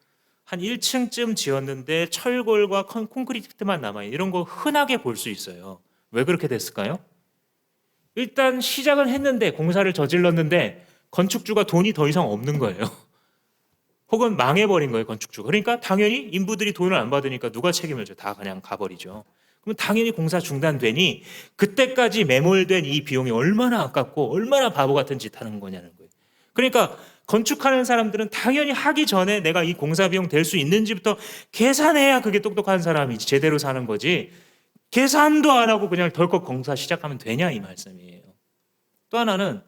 한 1층쯤 지었는데 철골과 콘크리트만 남아요. 이런 거 흔하게 볼 수 있어요. 왜 그렇게 됐을까요? 일단 시작은 했는데, 공사를 저질렀는데 건축주가 돈이 더 이상 없는 거예요. 혹은 망해버린 거예요, 건축주가. 그러니까 당연히 인부들이 돈을 안 받으니까 누가 책임을 져요? 다 그냥 가버리죠. 그럼 당연히 공사 중단되니 그때까지 매몰된 이 비용이 얼마나 아깝고 얼마나 바보 같은 짓 하는 거냐는 거예요. 그러니까 건축하는 사람들은 당연히 하기 전에 내가 이 공사 비용 될 수 있는지부터 계산해야 그게 똑똑한 사람이지, 제대로 사는 거지. 계산도 안 하고 그냥 덜컥 공사 시작하면 되냐, 이 말씀이에요. 또 하나는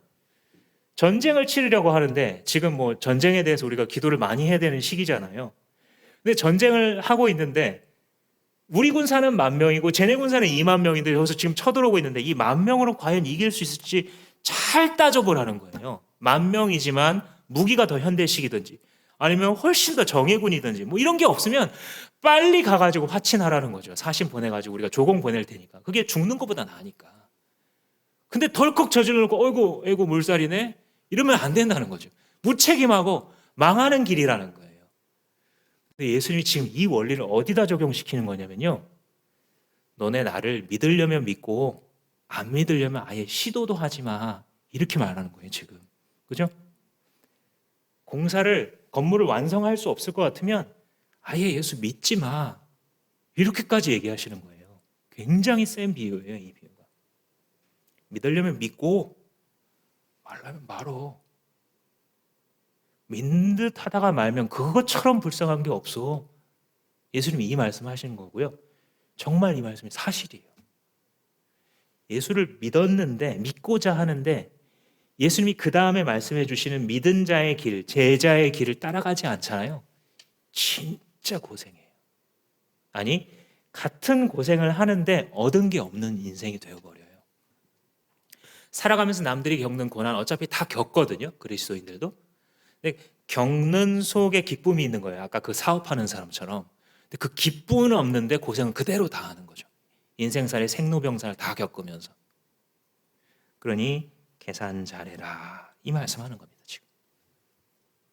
전쟁을 치르려고 하는데 지금 뭐 전쟁에 대해서 우리가 기도를 많이 해야 되는 시기잖아요. 근데 전쟁을 하고 있는데 우리 군사는 10,000명이고 쟤네 군사는 20,000명인데 여기서 지금 쳐들어오고 있는데 이 10,000명으로 과연 이길 수 있을지 잘 따져보라는 거예요. 10,000명이지만 무기가 더 현대식이든지 아니면 훨씬 더 정예군이든지 뭐 이런 게 없으면 빨리 가가지고 화친하라는 거죠. 사신 보내가지고 우리가 조공 보낼 테니까. 그게 죽는 것보다 나으니까. 근데 덜컥 저질러놓고 어이구 에고 물살이네 이러면 안 된다는 거죠. 무책임하고 망하는 길이라는 거예요. 근데 예수님이 지금 이 원리를 어디다 적용시키는 거냐면요, 너네 나를 믿으려면 믿고 안 믿으려면 아예 시도도 하지 마, 이렇게 말하는 거예요 지금. 그죠? 건물을 완성할 수 없을 것 같으면 아예 예수 믿지 마, 이렇게까지 얘기하시는 거예요. 굉장히 센 비유예요 이 비유가. 믿으려면 믿고 말라면 말어. 믿는 듯 하다가 말면 그것처럼 불쌍한 게 없어. 예수님이 이 말씀 하시는 거고요. 정말 이 말씀이 사실이에요. 예수를 믿었는데, 믿고자 하는데 예수님이 그 다음에 말씀해 주시는 믿은 자의 길, 제자의 길을 따라가지 않잖아요. 진짜 고생해요. 아니, 같은 고생을 하는데 얻은 게 없는 인생이 되어버려요. 살아가면서 남들이 겪는 고난 어차피 다 겪거든요. 그리스도인들도. 근데 겪는 속에 기쁨이 있는 거예요. 아까 그 사업하는 사람처럼. 근데 그 기쁨은 없는데 고생은 그대로 다 하는 거죠. 인생살이 생로병사를 다 겪으면서. 그러니 계산 잘해라, 이 말씀하는 겁니다. 지금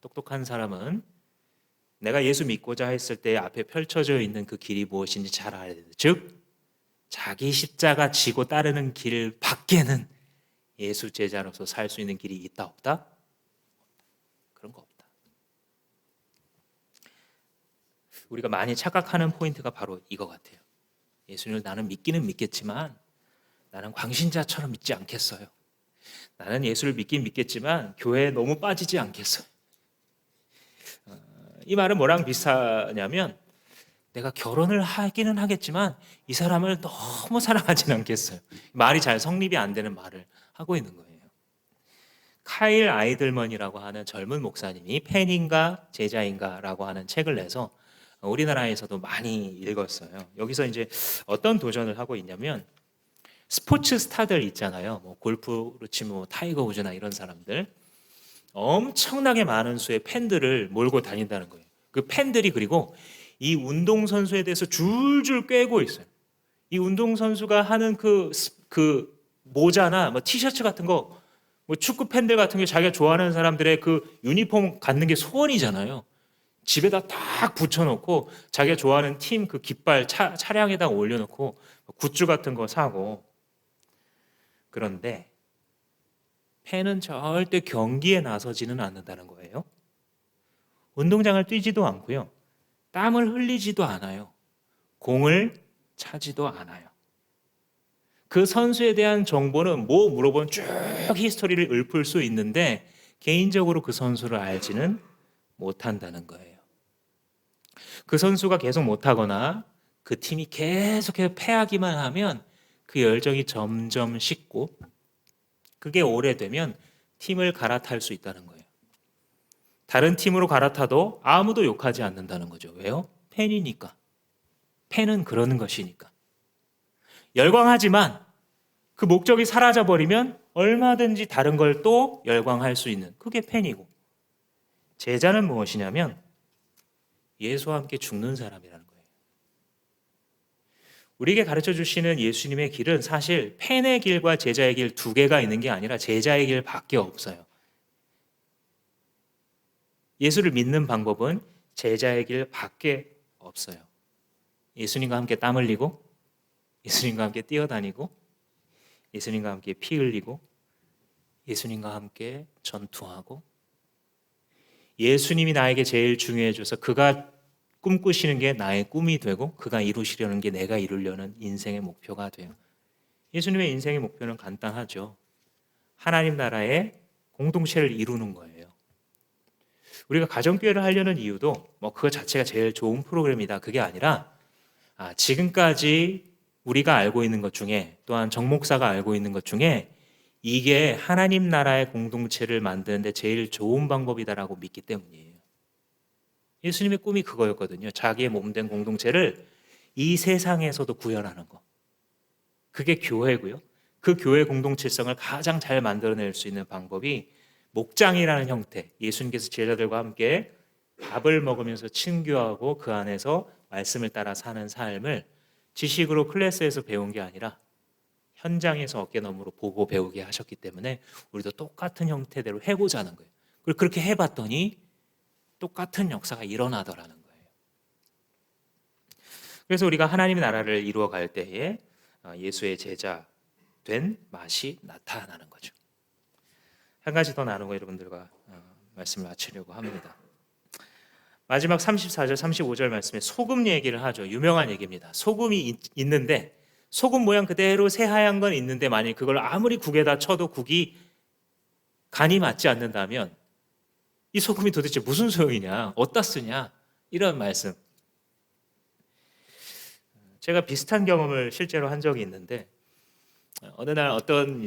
똑똑한 사람은 내가 예수 믿고자 했을 때 앞에 펼쳐져 있는 그 길이 무엇인지 잘 알아야 된다. 즉 자기 십자가 지고 따르는 길 밖에는 예수 제자로서 살 수 있는 길이 있다 없다? 그런 거 없다. 우리가 많이 착각하는 포인트가 바로 이거 같아요. 예수님을 나는 믿기는 믿겠지만 나는 광신자처럼 믿지 않겠어요. 나는 예수를 믿긴 믿겠지만 교회에 너무 빠지지 않겠어요. 이 말은 뭐랑 비슷하냐면 내가 결혼을 하기는 하겠지만 이 사람을 너무 사랑하지는 않겠어요. 말이 잘 성립이 안 되는 말을 하고 있는 거예요. 카일 아이들먼이라고 하는 젊은 목사님이 팬인가 제자인가라고 하는 책을 내서 우리나라에서도 많이 읽었어요. 여기서 이제 어떤 도전을 하고 있냐면 스포츠 스타들 있잖아요. 뭐 골프로 치면 뭐 타이거 우즈나 이런 사람들 엄청나게 많은 수의 팬들을 몰고 다닌다는 거예요. 그 팬들이 그리고 이 운동선수에 대해서 줄줄 꿰고 있어요. 이 운동선수가 하는 그 모자나 뭐 티셔츠 같은 거, 뭐 축구 팬들 같은 게 자기가 좋아하는 사람들의 그 유니폼 갖는 게 소원이잖아요. 집에다 딱 붙여놓고 자기가 좋아하는 팀 그 깃발 차량에다 올려놓고 굿즈 같은 거 사고. 그런데 팬은 절대 경기에 나서지는 않는다는 거예요. 운동장을 뛰지도 않고요. 땀을 흘리지도 않아요. 공을 차지도 않아요. 그 선수에 대한 정보는 뭐 물어보면 쭉 히스토리를 읊을 수 있는데 개인적으로 그 선수를 알지는 못한다는 거예요. 그 선수가 계속 못하거나 그 팀이 계속해서 패하기만 하면 그 열정이 점점 식고 그게 오래되면 팀을 갈아탈 수 있다는 거예요. 다른 팀으로 갈아타도 아무도 욕하지 않는다는 거죠. 왜요? 팬이니까. 팬은 그러는 것이니까. 열광하지만 그 목적이 사라져버리면 얼마든지 다른 걸 또 열광할 수 있는, 그게 팬이고. 제자는 무엇이냐면 예수와 함께 죽는 사람이라는 거예요. 우리에게 가르쳐 주시는 예수님의 길은 사실 팬의 길과 제자의 길 두 개가 있는 게 아니라 제자의 길밖에 없어요. 예수를 믿는 방법은 제자의 길밖에 없어요. 예수님과 함께 땀 흘리고 예수님과 함께 뛰어다니고 예수님과 함께 피 흘리고 예수님과 함께 전투하고 예수님이 나에게 제일 중요해져서 그가 꿈꾸시는 게 나의 꿈이 되고 그가 이루시려는 게 내가 이루려는 인생의 목표가 돼요. 예수님의 인생의 목표는 간단하죠. 하나님 나라의 공동체를 이루는 거예요. 우리가 가정교회를 하려는 이유도 뭐 그거 자체가 제일 좋은 프로그램이다, 그게 아니라 지금까지 우리가 알고 있는 것 중에, 또한 정 목사가 알고 있는 것 중에 이게 하나님 나라의 공동체를 만드는데 제일 좋은 방법이다라고 믿기 때문이에요. 예수님의 꿈이 그거였거든요. 자기의 몸된 공동체를 이 세상에서도 구현하는 거. 그게 교회고요. 그 교회 공동체성을 가장 잘 만들어낼 수 있는 방법이 목장이라는 형태, 예수님께서 제자들과 함께 밥을 먹으면서 친교하고 그 안에서 말씀을 따라 사는 삶을 지식으로 클래스에서 배운 게 아니라 현장에서 어깨너머로 보고 배우게 하셨기 때문에 우리도 똑같은 형태대로 해보자는 거예요. 그리고 그렇게 해봤더니 똑같은 역사가 일어나더라는 거예요. 그래서 우리가 하나님의 나라를 이루어갈 때에 예수의 제자 된 맛이 나타나는 거죠. 한 가지 더 나누고 여러분들과 말씀을 마치려고 합니다. 마지막 34절 35절 말씀에 소금 얘기를 하죠. 유명한 얘기입니다. 소금이 있는데 소금 모양 그대로 새하얀 건 있는데 만약 그걸 아무리 국에다 쳐도 국이 간이 맞지 않는다면 이 소금이 도대체 무슨 소용이냐, 어디다 쓰냐, 이런 말씀. 제가 비슷한 경험을 실제로 한 적이 있는데 어느 날 어떤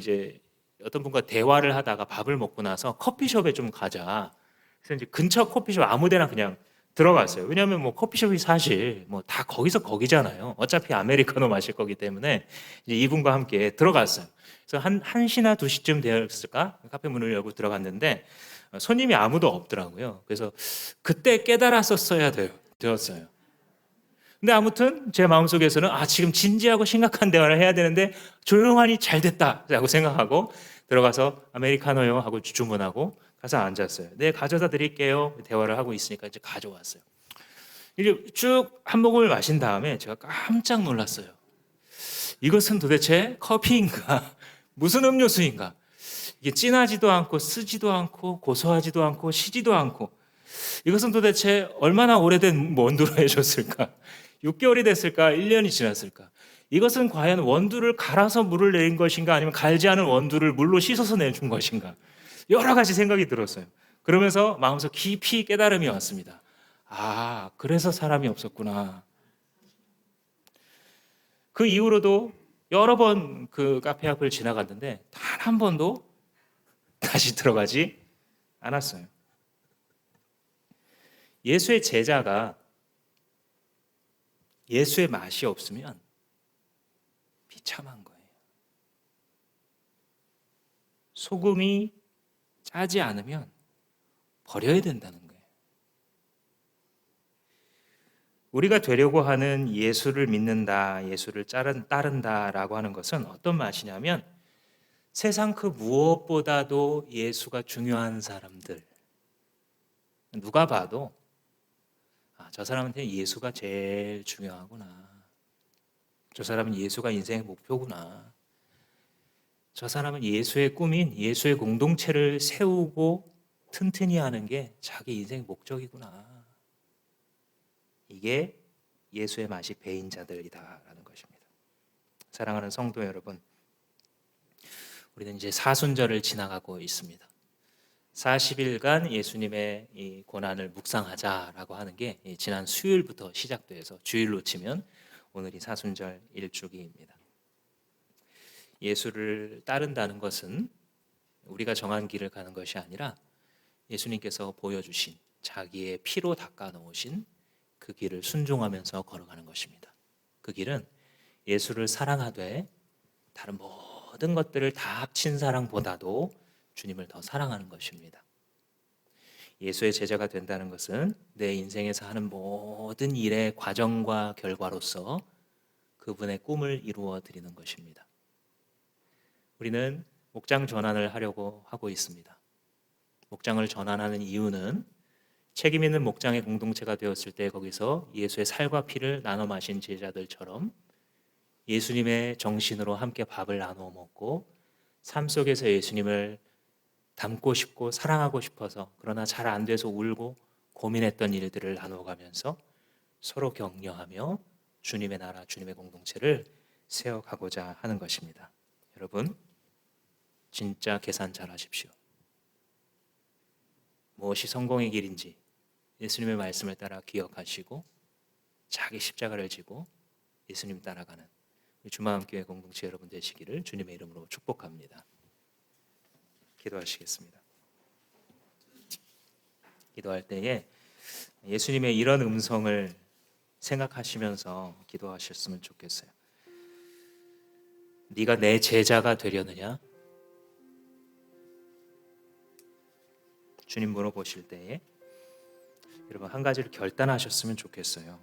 분과 대화를 하다가 밥을 먹고 나서 커피숍에 좀 가자. 그래서 이제 근처 커피숍 아무데나 그냥 들어갔어요. 왜냐하면 뭐 커피숍이 사실 뭐 다 거기서 거기잖아요. 어차피 아메리카노 마실 거기 때문에 이제 이분과 함께 들어갔어요. 그래서 한 1시나 2시쯤 되었을까? 카페 문을 열고 들어갔는데 손님이 아무도 없더라고요. 그래서 그때 깨달았었어야 되었어요. 근데 아무튼 제 마음속에서는 지금 진지하고 심각한 대화를 해야 되는데 조용하니 잘 됐다라고 생각하고 들어가서 아메리카노요 하고 주문하고 가서 앉았어요. 네, 가져다 드릴게요. 대화를 하고 있으니까 이제 가져왔어요. 이제 쭉 한 모금을 마신 다음에 제가 깜짝 놀랐어요. 이것은 도대체 커피인가? 무슨 음료수인가? 이게 진하지도 않고 쓰지도 않고 고소하지도 않고 시지도 않고 이것은 도대체 얼마나 오래된 원두로 해줬을까? 6개월이 됐을까? 1년이 지났을까? 이것은 과연 원두를 갈아서 물을 내린 것인가? 아니면 갈지 않은 원두를 물로 씻어서 내준 것인가? 여러 가지 생각이 들었어요. 그러면서 마음속 깊이 깨달음이 왔습니다. 그래서 사람이 없었구나. 그 이후로도 여러 번 그 카페 앞을 지나갔는데 단 한 번도 다시 들어가지 않았어요. 예수의 제자가 예수의 맛이 없으면 비참한 거예요. 소금이 짜지 않으면 버려야 된다는 거예요. 우리가 되려고 하는 예수를 믿는다, 예수를 따른다라고 하는 것은 어떤 맛이냐면 세상 그 무엇보다도 예수가 중요한 사람들, 누가 봐도 저 사람한테 예수가 제일 중요하구나. 저 사람은 예수가 인생의 목표구나. 저 사람은 예수의 꿈인 예수의 공동체를 세우고 튼튼히 하는 게 자기 인생의 목적이구나. 이게 예수의 맛이 배인 자들이다라는 것입니다. 사랑하는 성도 여러분, 우리는 이제 사순절을 지나가고 있습니다. 40일간 예수님의 이 고난을 묵상하자라고 하는 게 지난 수요일부터 시작돼서 주일로 치면 오늘이 사순절 일주기입니다. 예수를 따른다는 것은 우리가 정한 길을 가는 것이 아니라 예수님께서 보여주신 자기의 피로 닦아 놓으신 그 길을 순종하면서 걸어가는 것입니다. 그 길은 예수를 사랑하되 다른 모든 것들을 다 합친 사랑보다도 주님을 더 사랑하는 것입니다. 예수의 제자가 된다는 것은 내 인생에서 하는 모든 일의 과정과 결과로서 그분의 꿈을 이루어 드리는 것입니다. 우리는 목장 전환을 하려고 하고 있습니다. 목장을 전환하는 이유는 책임 있는 목장의 공동체가 되었을 때 거기서 예수의 살과 피를 나눠 마신 제자들처럼 예수님의 정신으로 함께 밥을 나누어 먹고 삶 속에서 예수님을 닮고 싶고 사랑하고 싶어서 그러나 잘 안 돼서 울고 고민했던 일들을 나누어가면서 서로 격려하며 주님의 나라, 주님의 공동체를 세워가고자 하는 것입니다. 여러분, 진짜 계산 잘 하십시오. 무엇이 성공의 길인지 예수님의 말씀을 따라 기억하시고 자기 십자가를 지고 예수님 따라가는 주마음교회 공동체 여러분 되시기를 주님의 이름으로 축복합니다. 기도하시겠습니다. 기도할 때에 예수님의 이런 음성을 생각하시면서 기도하셨으면 좋겠어요. 네가 내 제자가 되려느냐? 주님 물어보실 때에 여러분 한 가지를 결단하셨으면 좋겠어요.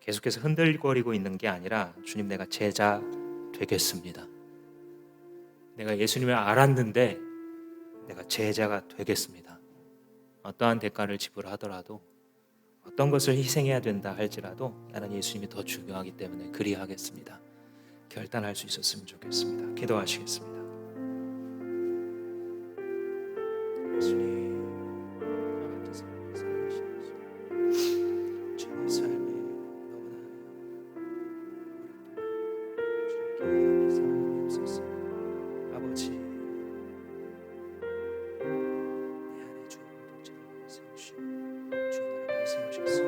계속해서 흔들거리고 있는 게 아니라 주님 내가 제자 되겠습니다. 내가 예수님을 알았는데 내가 제자가 되겠습니다. 어떠한 대가를 지불하더라도 어떤 것을 희생해야 된다 할지라도 나는 예수님이 더 중요하기 때문에 그리하겠습니다. 결단할 수 있었으면 좋겠습니다. 기도하시겠습니다. 예수님, 나같은 삶을 살리시옵소서. 주님의 삶에 너무나 오랫동안 주님께 사랑이 없었어. 아버지, 내 안에 주님의 독자를 세우시고 주님의 말씀하셨어.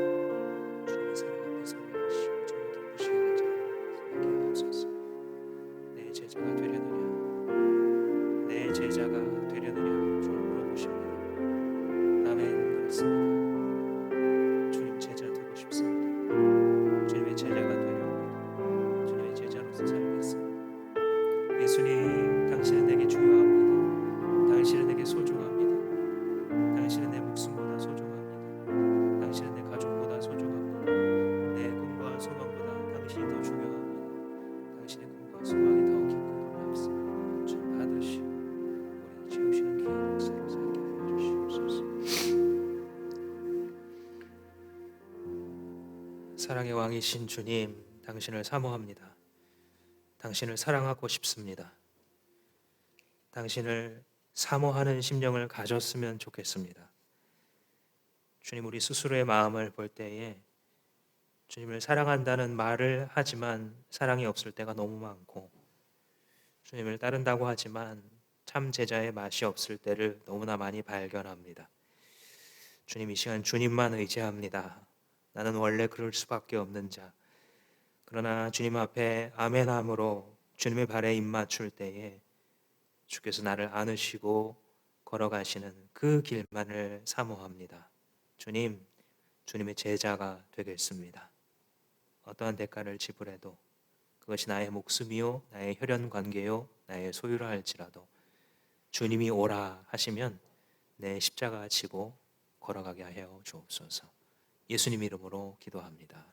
주님의 사랑 앞에 서게 하시고 주님 기쁘시는 자를 살게 하옵소서. 내 제자가 되려느냐? 내 제자가 되려느냐? 주님 물어보십니다. 아멘. 그렇습니다. 주님 제자 되고 싶습니다. 주님의 제자가 되려고 주님의 제자로서 살겠습니다. 예수님, 당신은 내게 중요합니다. 당신은 내게 소중합니다. 당신은 내 목숨보다 소중합니다. 당신은 내 가족보다 소중합니다. 내 꿈과 소망보다 당신이 더 중요합니다. 당신의 꿈과 소망이 더 깊고 놀랍습니다. 주님 받으시오. 우리를 채우시는 귀한 역사로 살게 하여 주시옵소서. 사랑의 왕이신 주님, 당신을 사모합니다. 당신을 사랑하고 싶습니다. 당신을 사모하는 심령을 가졌으면 좋겠습니다. 주님, 우리 스스로의 마음을 볼 때에 주님을 사랑한다는 말을 하지만 사랑이 없을 때가 너무 많고, 주님을 따른다고 하지만 참 제자의 맛이 없을 때를 너무나 많이 발견합니다. 주님, 이 시간 주님만 의지합니다. 나는 원래 그럴 수밖에 없는 자. 그러나 주님 앞에 아멘함으로 주님의 발에 입 맞출 때에 주께서 나를 안으시고 걸어가시는 그 길만을 사모합니다. 주님, 주님의 제자가 되겠습니다. 어떠한 대가를 지불해도 그것이 나의 목숨이요, 나의 혈연 관계요, 나의 소유라 할지라도 주님이 오라 하시면 내 십자가 지고 걸어가게 하여 주옵소서. 예수님 이름으로 기도합니다.